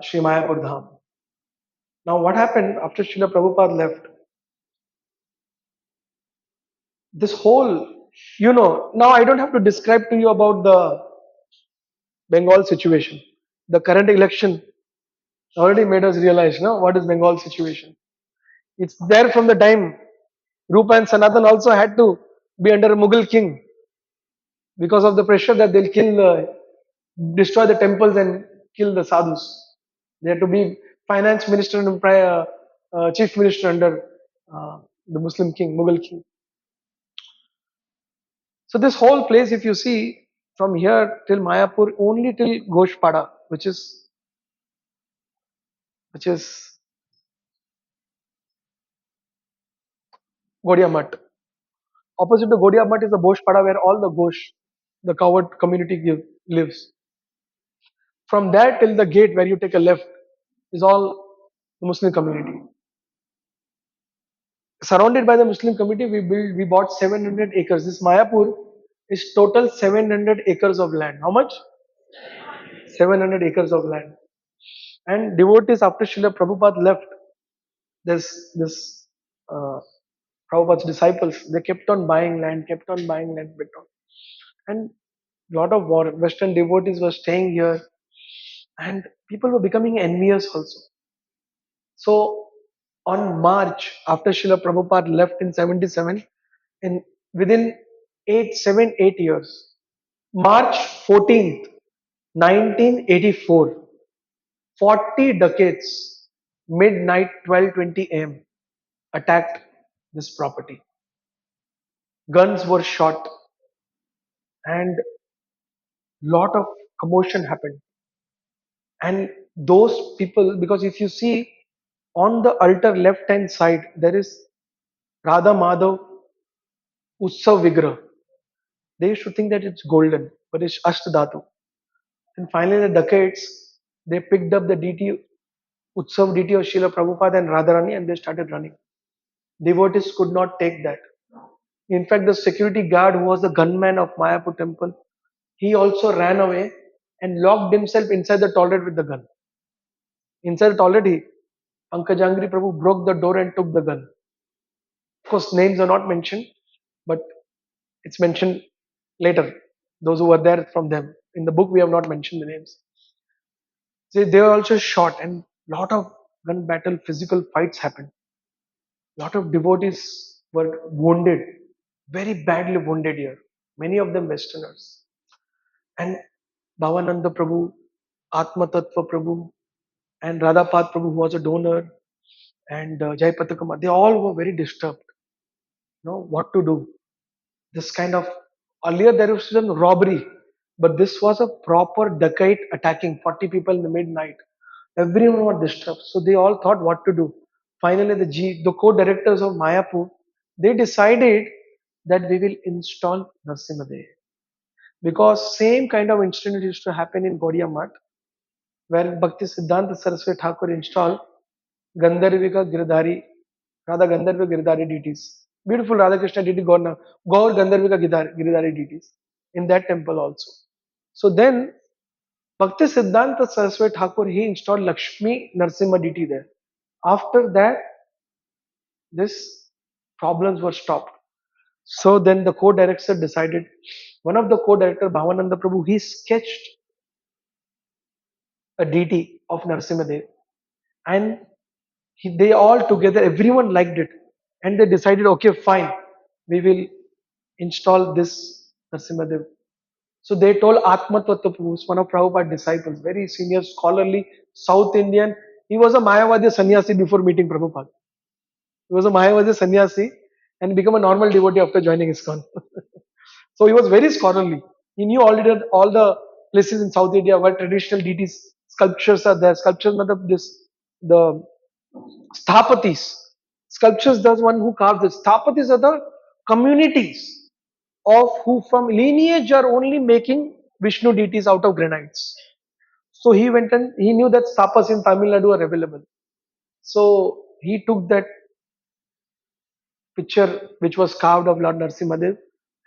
Sri Mayapur Dham. Now, what happened after Srila Prabhupada left? This whole, now I don't have to describe to you about the Bengal situation. The current election already made us realize, no, what is Bengal situation. It's there from the time Rupa and Sanatan also had to be under a Mughal king because of the pressure that they'll destroy the temples and kill the sadhus. They had to be finance minister and chief minister under the Muslim king, Mughal king. So this whole place, if you see from here till Mayapur, only till Goshpada, which is Gaudiya Math. Opposite to Gaudiya Math is the Goshpada where all the Ghosh, the coward community lives. From there till the gate where you take a left is all the Muslim community. Surrounded by the Muslim community, we bought 700 acres. This Mayapur is total 700 acres of land. How much? 700 acres of land. And devotees after Srila Prabhupada left, this uh, Prabhupada's disciples, they kept on buying land, kept on buying land, kept on. And lot of Western devotees were staying here, and people were becoming envious also. So on March, after Srila Prabhupada left in 77, in within 8 years, March 14th, 1984, 40 decades, midnight 12:20 am, attacked this property. Guns were shot and lot of commotion happened. And those people, because if you see on the altar left hand side, there is Radha Madhav Utsav Vigrah. They used to think that it's golden, but it's Ashtadhatu. And finally, in the decades, they picked up the DT, Utsav DT of Srila Prabhupada and Radharani and they started running. Devotees could not take that. In fact, the security guard who was the gunman of Mayapur temple, he also ran away and locked himself inside the toilet with the gun. Inside the toilet, Pankajangri Prabhu broke the door and took the gun. Of course, names are not mentioned, but it's mentioned later. Those who were there from them. In the book, we have not mentioned the names. They were also shot and lot of gun battle, physical fights happened. Lot of devotees were wounded, very badly wounded here. Many of them Westerners. And Bhavananda Prabhu, Atma Tattva Prabhu, and Radhapad Prabhu, who was a donor, and Jayapataka Kumar, they all were very disturbed. What to do? This kind of, earlier there was some robbery, but this was a proper dacoit attacking 40 people in the midnight. Everyone was disturbed, so they all thought what to do. Finally, the co-directors of Mayapur, they decided that we will install Narasimhadev, because same kind of incident used to happen in Gaudiya Math, where Bhakti Siddhanta Saraswati Thakur installed Gandharvika Giridhari, Radha Gandharva Giridhari deities. Beautiful Radha Krishna deity, Gaur Gandharvika Giridhari deities in that temple also. So then Bhakti Siddhanta Saraswati Thakur, he installed Lakshmi Narasimha deity there. After that, this problems were stopped. So then the co-director decided, one of the co-director, Bhavananda Prabhu, he sketched a deity of Narasimhadev, and they all together, everyone liked it, and they decided, okay, fine, we will install this Narasimhadev. So they told Atma Tattva Prabhu, one of Prabhupada's disciples, very senior, scholarly, South Indian. He was a Mayavadi sannyasi before meeting Prabhupada. He was a Mayavadi sannyasi and became a normal devotee after joining ISKCON. So he was very scholarly. He knew all the places in South India where traditional deities sculptures are there. Sculptures, matlab the sthapatis. Sculptures, the one who carves it. Sthapatis are the communities of who from lineage are only making Vishnu deities out of granites. So he went and he knew that tapas in Tamil Nadu are available. So he took that picture which was carved of Lord Narasimhadev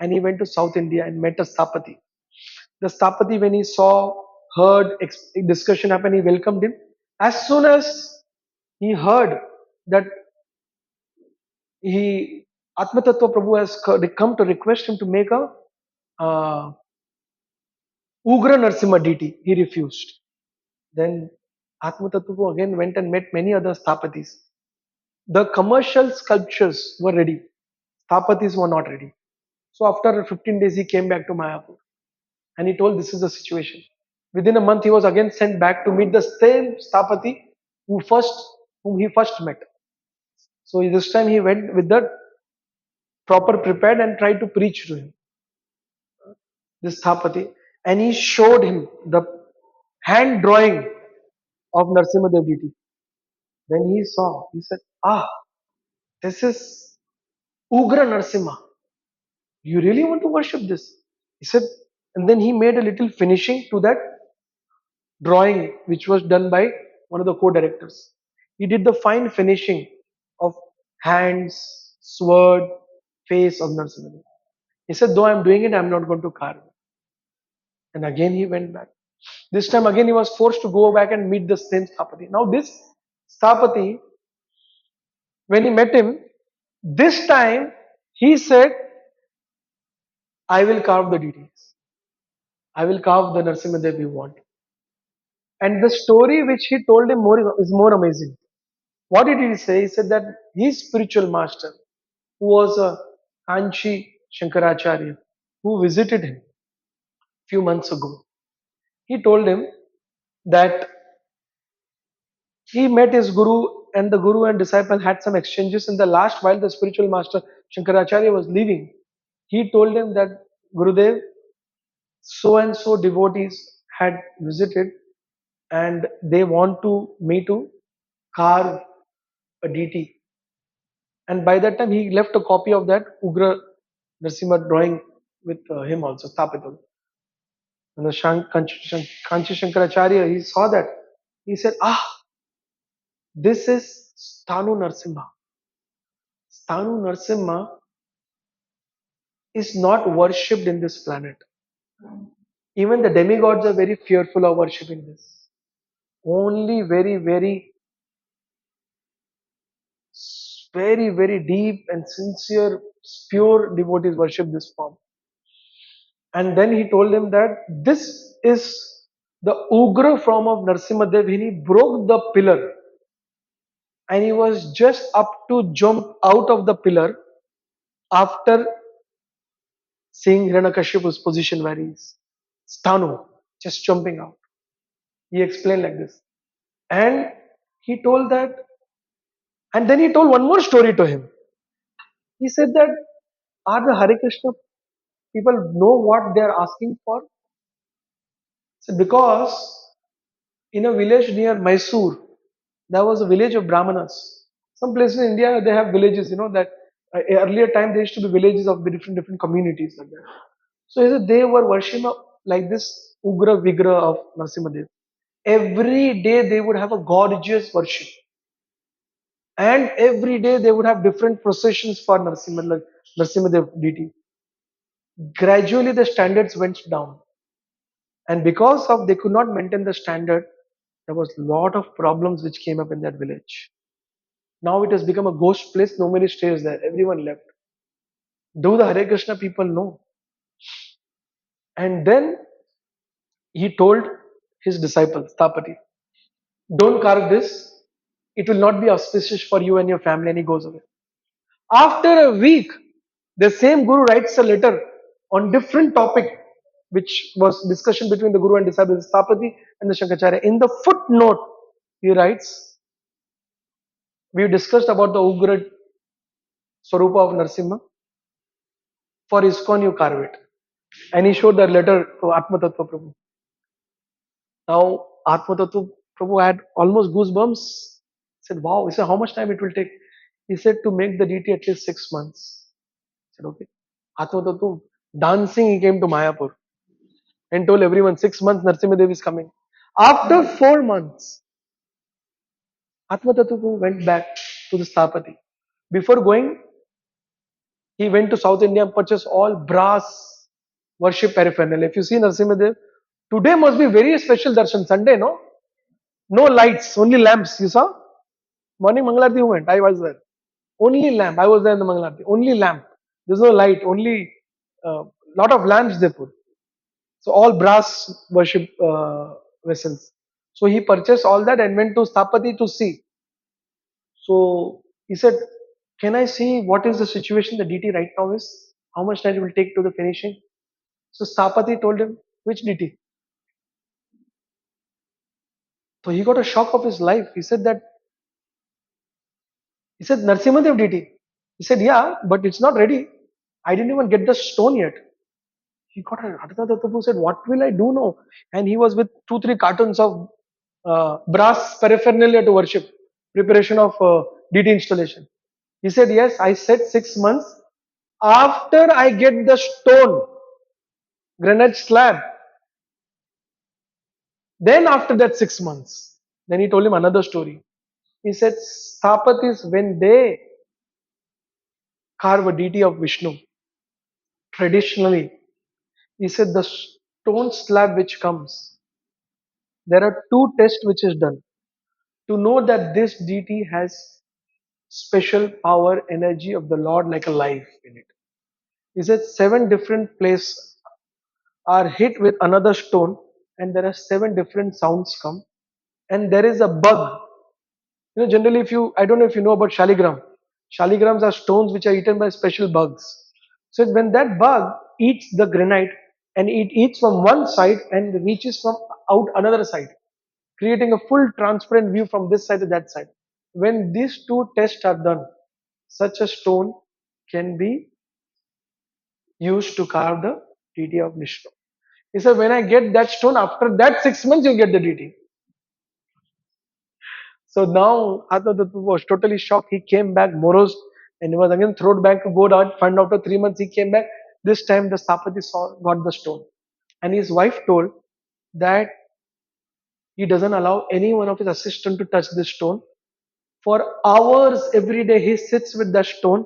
and he went to South India and met a Stapati. The Stapati, when he saw, heard, discussion happen, he welcomed him. As soon as he heard that he Atma Tattva Prabhu has come to request him to make a uh, Ugra Narsimha deity, he refused. Then Atma Tattva Prabhu again went and met many other Stapatis. The commercial sculptures were ready. Stapatis were not ready. So after 15 days, he came back to Mayapur and he told this is the situation. Within a month, he was again sent back to meet the same Stapati whom he first met. So this time he went with the proper prepared and tried to preach to him, this Stapati, and he showed him the hand drawing of Narsimhadev deity. Then he saw, he said, this is Ugra Narsimha. You really want to worship this? He said, and then he made a little finishing to that drawing which was done by one of the co-directors. He did the fine finishing of hands, sword, face of Narasimha. He said, though I'm doing it, I'm not going to carve it. And again he went back. This time again he was forced to go back and meet the same Stapati. Now this Stapati, when he met him, this time he said, I will carve the deities. I will carve the Narasimhadev you want. And the story which he told him is more amazing. What did he say? He said that his spiritual master, who was a Kanchi Shankaracharya, who visited him a few months ago, he told him that he met his guru and the guru and disciple had some exchanges. In the last, while the spiritual master Shankaracharya was leaving, he told him that Gurudev, so and so devotees had visited and they want me to carve a deity. And by that time, he left a copy of that Ugra Narasimha drawing with him also, Stapita. And the Kanchi Shankaracharya, he saw that. He said, this is Sthanu Narasimha. Sthanu Narasimha is not worshipped in this planet. Even the demigods are very fearful of worshipping this. Only very deep and sincere, pure devotees worship this form. And then he told him that this is the Ugra form of Narasimhadev. He broke the pillar and he was just up to jump out of the pillar after seeing Hiranyakashipu's position where he is. Sthanu, just jumping out. He explained like this. And he told that, and then he told one more story to him. He said that, are the Hare Krishna people know what they are asking for? So because in a village near Mysore, there was a village of Brahmanas. Some places in India they have villages, that earlier time there used to be villages of the different communities like that. So he said they were worshipping like this Ugra Vigra of Narasimhadev. Every day they would have a gorgeous worship. And every day they would have different processions for Narasimhadev deity. Gradually the standards went down. And because of they could not maintain the standard, there was a lot of problems which came up in that village. Now it has become a ghost place, nobody stays there, everyone left. Do the Hare Krishna people know? And then he told his disciple, Tapati, don't carve this, it will not be auspicious for you and your family, and he goes away. After a week, the same Guru writes a letter on different topic, which was discussion between the Guru and disciple, Tapati and the Shankaracharya. In the footnote, he writes, we discussed about the Ugra Swarupa of Narasimha. For ISKCON, you carve it. And he showed that letter to Atma Tattva Prabhu. Now, Atma Tattva Prabhu had almost goosebumps. He said, wow. He said, how much time it will take? He said, to make the DT at least 6 months. I said, okay. Atma Tattva, dancing, he came to Mayapur and told everyone, 6 months, Narasimhadev is coming. After 4 months, Atma Tattva Prabhu went back to the Stapati. Before going, he went to South India and purchased all brass worship paraphernalia. If you see Narasimhadev, today must be very special darshan, Sunday, no? No lights, only lamps. You saw? Morning Mangalarti who went? I was there. Only lamp. I was there in the Mangalarti. Only lamp. There's no light. Only lot of lamps they put. So all brass worship vessels. So he purchased all that and went to Stapati to see. So he said, "Can I see what is the situation the DT right now is? How much time it will take to the finishing?" So Stapati told him, "Which DT?" So he got a shock of his life. He said, Narsimhadev DT. He said, yeah, but it's not ready. I didn't even get the stone yet. He got a Aditya said, what will I do now? And he was with 2, 3 cartons of brass paraphernalia to worship, preparation of DT installation. He said, yes, I said 6 months. After I get the stone, granite slab, then after that 6 months. Then he told him another story. He said, Sthapatis, when they carve a deity of Vishnu, traditionally, he said the stone slab which comes, there are 2 tests which is done to know that this deity has special power, energy of the Lord like a life in it. He said 7 different places are hit with another stone and there are 7 different sounds come and there is a bug. Generally if you, I don't know if you know about shaligram. Shaligrams are stones which are eaten by special bugs. So when that bug eats the granite and it eats from one side and reaches from out another side, creating a full transparent view from this side to that side. When these 2 tests are done, such a stone can be used to carve the deity of Vishnu. He said, when I get that stone, after that 6 months, you'll get the deity. So now Atmatattva was totally shocked. He came back morose and he was again thrown back to go down. Find after 3 months he came back. This time the Stapati saw got the stone. And his wife told that he doesn't allow any one of his assistants to touch this stone. For hours every day he sits with the stone,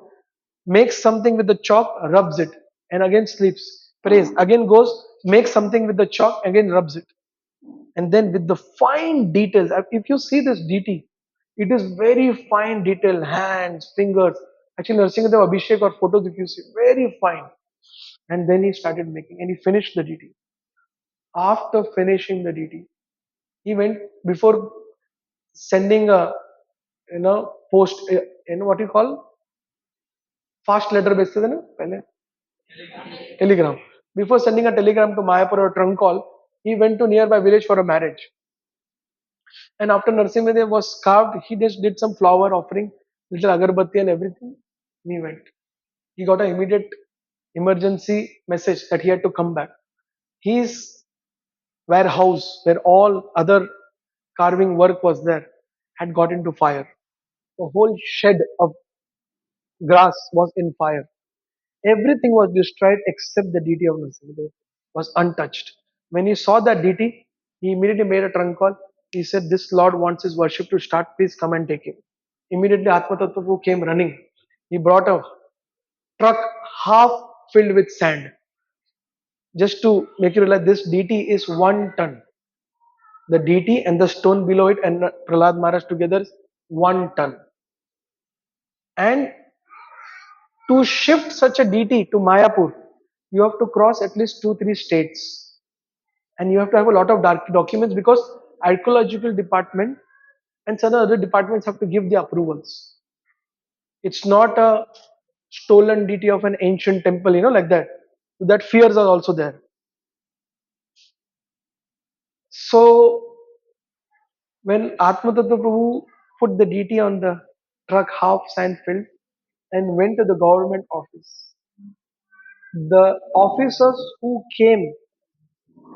makes something with the chalk, rubs it, and again sleeps, prays, again goes, makes something with the chalk, again rubs it. And then with the fine details, if you see this DT, it is very fine detail, hands, fingers. Actually, Narasimhadev Abhishek or photos, if you see, very fine. And then he started making, and he finished the DT. After finishing the DT, he went before sending a post, what you call fast letter basis, है ना पहले telegram. Before sending a telegram to Mayapur or trunk call, he went to nearby village for a marriage. And after Narasimhadev was carved, he just did some flower offering, little agarbatti and everything. And he went. He got an immediate emergency message that he had to come back. His warehouse, where all other carving work was there, had got into fire. The whole shed of grass was in fire. Everything was destroyed except the deity of Narasimhadev was untouched. When he saw that deity, he immediately made a trunk call. He said, this Lord wants his worship to start, please come and take him. Immediately Atma Tattva came running. He brought a truck half filled with sand. Just to make you realize this deity is 1 ton. The deity and the stone below it and Prahlad Maharaj together is 1 ton. And to shift such a deity to Mayapur, you have to cross at least 2, 3 states. And you have to have a lot of documents because archaeological department and some other departments have to give the approvals. It's not a stolen deity of an ancient temple, like that. That fears are also there. So when Atma Tattva Prabhu put the deity on the truck half sand filled and went to the government office, the officers who came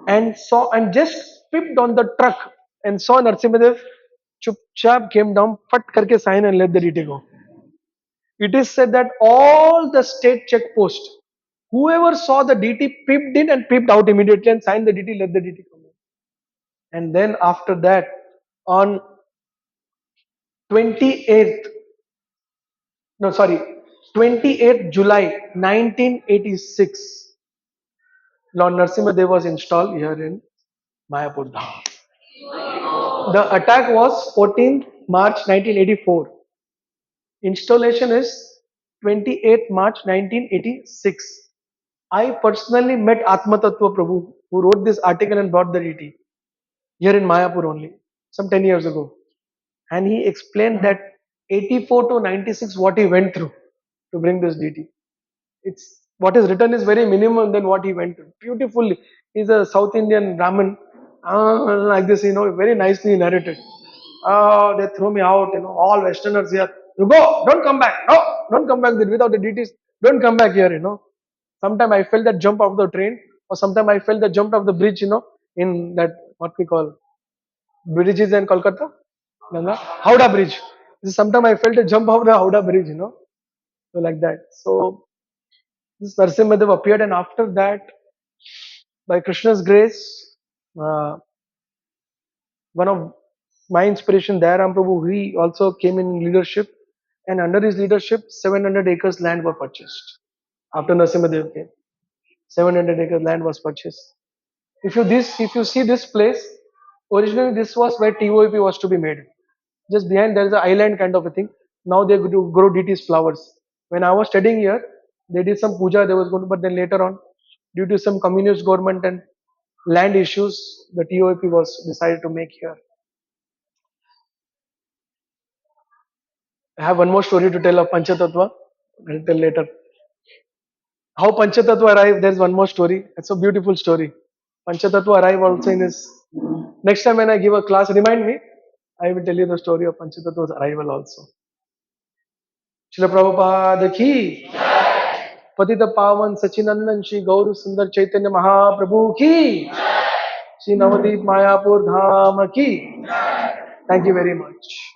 and saw and just peeped on the truck and saw Narasimhadev. Chupchap came down, fat karke sign and let the DT go. It is said that all the state checkpost, whoever saw the DT peeped in and peeped out immediately and signed the DT, let the DT come in. And then after that, on 28th, no sorry, 28th July 1986, Lord Narasimhadeva was installed here in Mayapur Dham. The attack was 14th March 1984. Installation is 28th March 1986. I personally met Atma Tattva Prabhu, who wrote this article and brought the DT here in Mayapur only, some 10 years ago. And he explained that 84 to 96 what he went through to bring this DT. It's what is written is very minimum than what he went through. Beautifully, he's a South Indian Brahmin, like this, very nicely narrated. Oh, they throw me out, all Westerners here. You go, don't come back. No, don't come back without the DTs. Don't come back here. Sometime I felt that jump off the train, or sometime I felt the jump off the bridge, in that what we call bridges in Kolkata, Ganga, Howrah Bridge. Sometime I felt a jump off the Howrah Bridge. So like that. So this Narasimhadev appeared, and after that, by Krishna's grace, uh, one of my inspiration, Dayaram Prabhu, he also came in leadership, and under his leadership, 700 acres land were purchased. After Narasimhadev came, 700 acres land was purchased. If you see this place, originally this was where TOEP was to be made. Just behind there is an island kind of a thing. Now they grow DT's flowers. When I was studying here, they did some puja. They was going to, but then later on, due to some communist government and land issues, the TOEP was decided to make here. I have one more story to tell of Panchatattva. I'll tell later. How Panchatattva arrived, there's one more story. It's a beautiful story. Panchatattva arrived also in his. Next time when I give a class, remind me. I will tell you the story of Panchatattva's arrival also. Srila Prabhupada ki, Patita Pavan Sachinandan Shri Gauru Sundar Chaitanya Mahaprabhu ki, Shri Navadip Mayapur Dham ki. Thank you very much.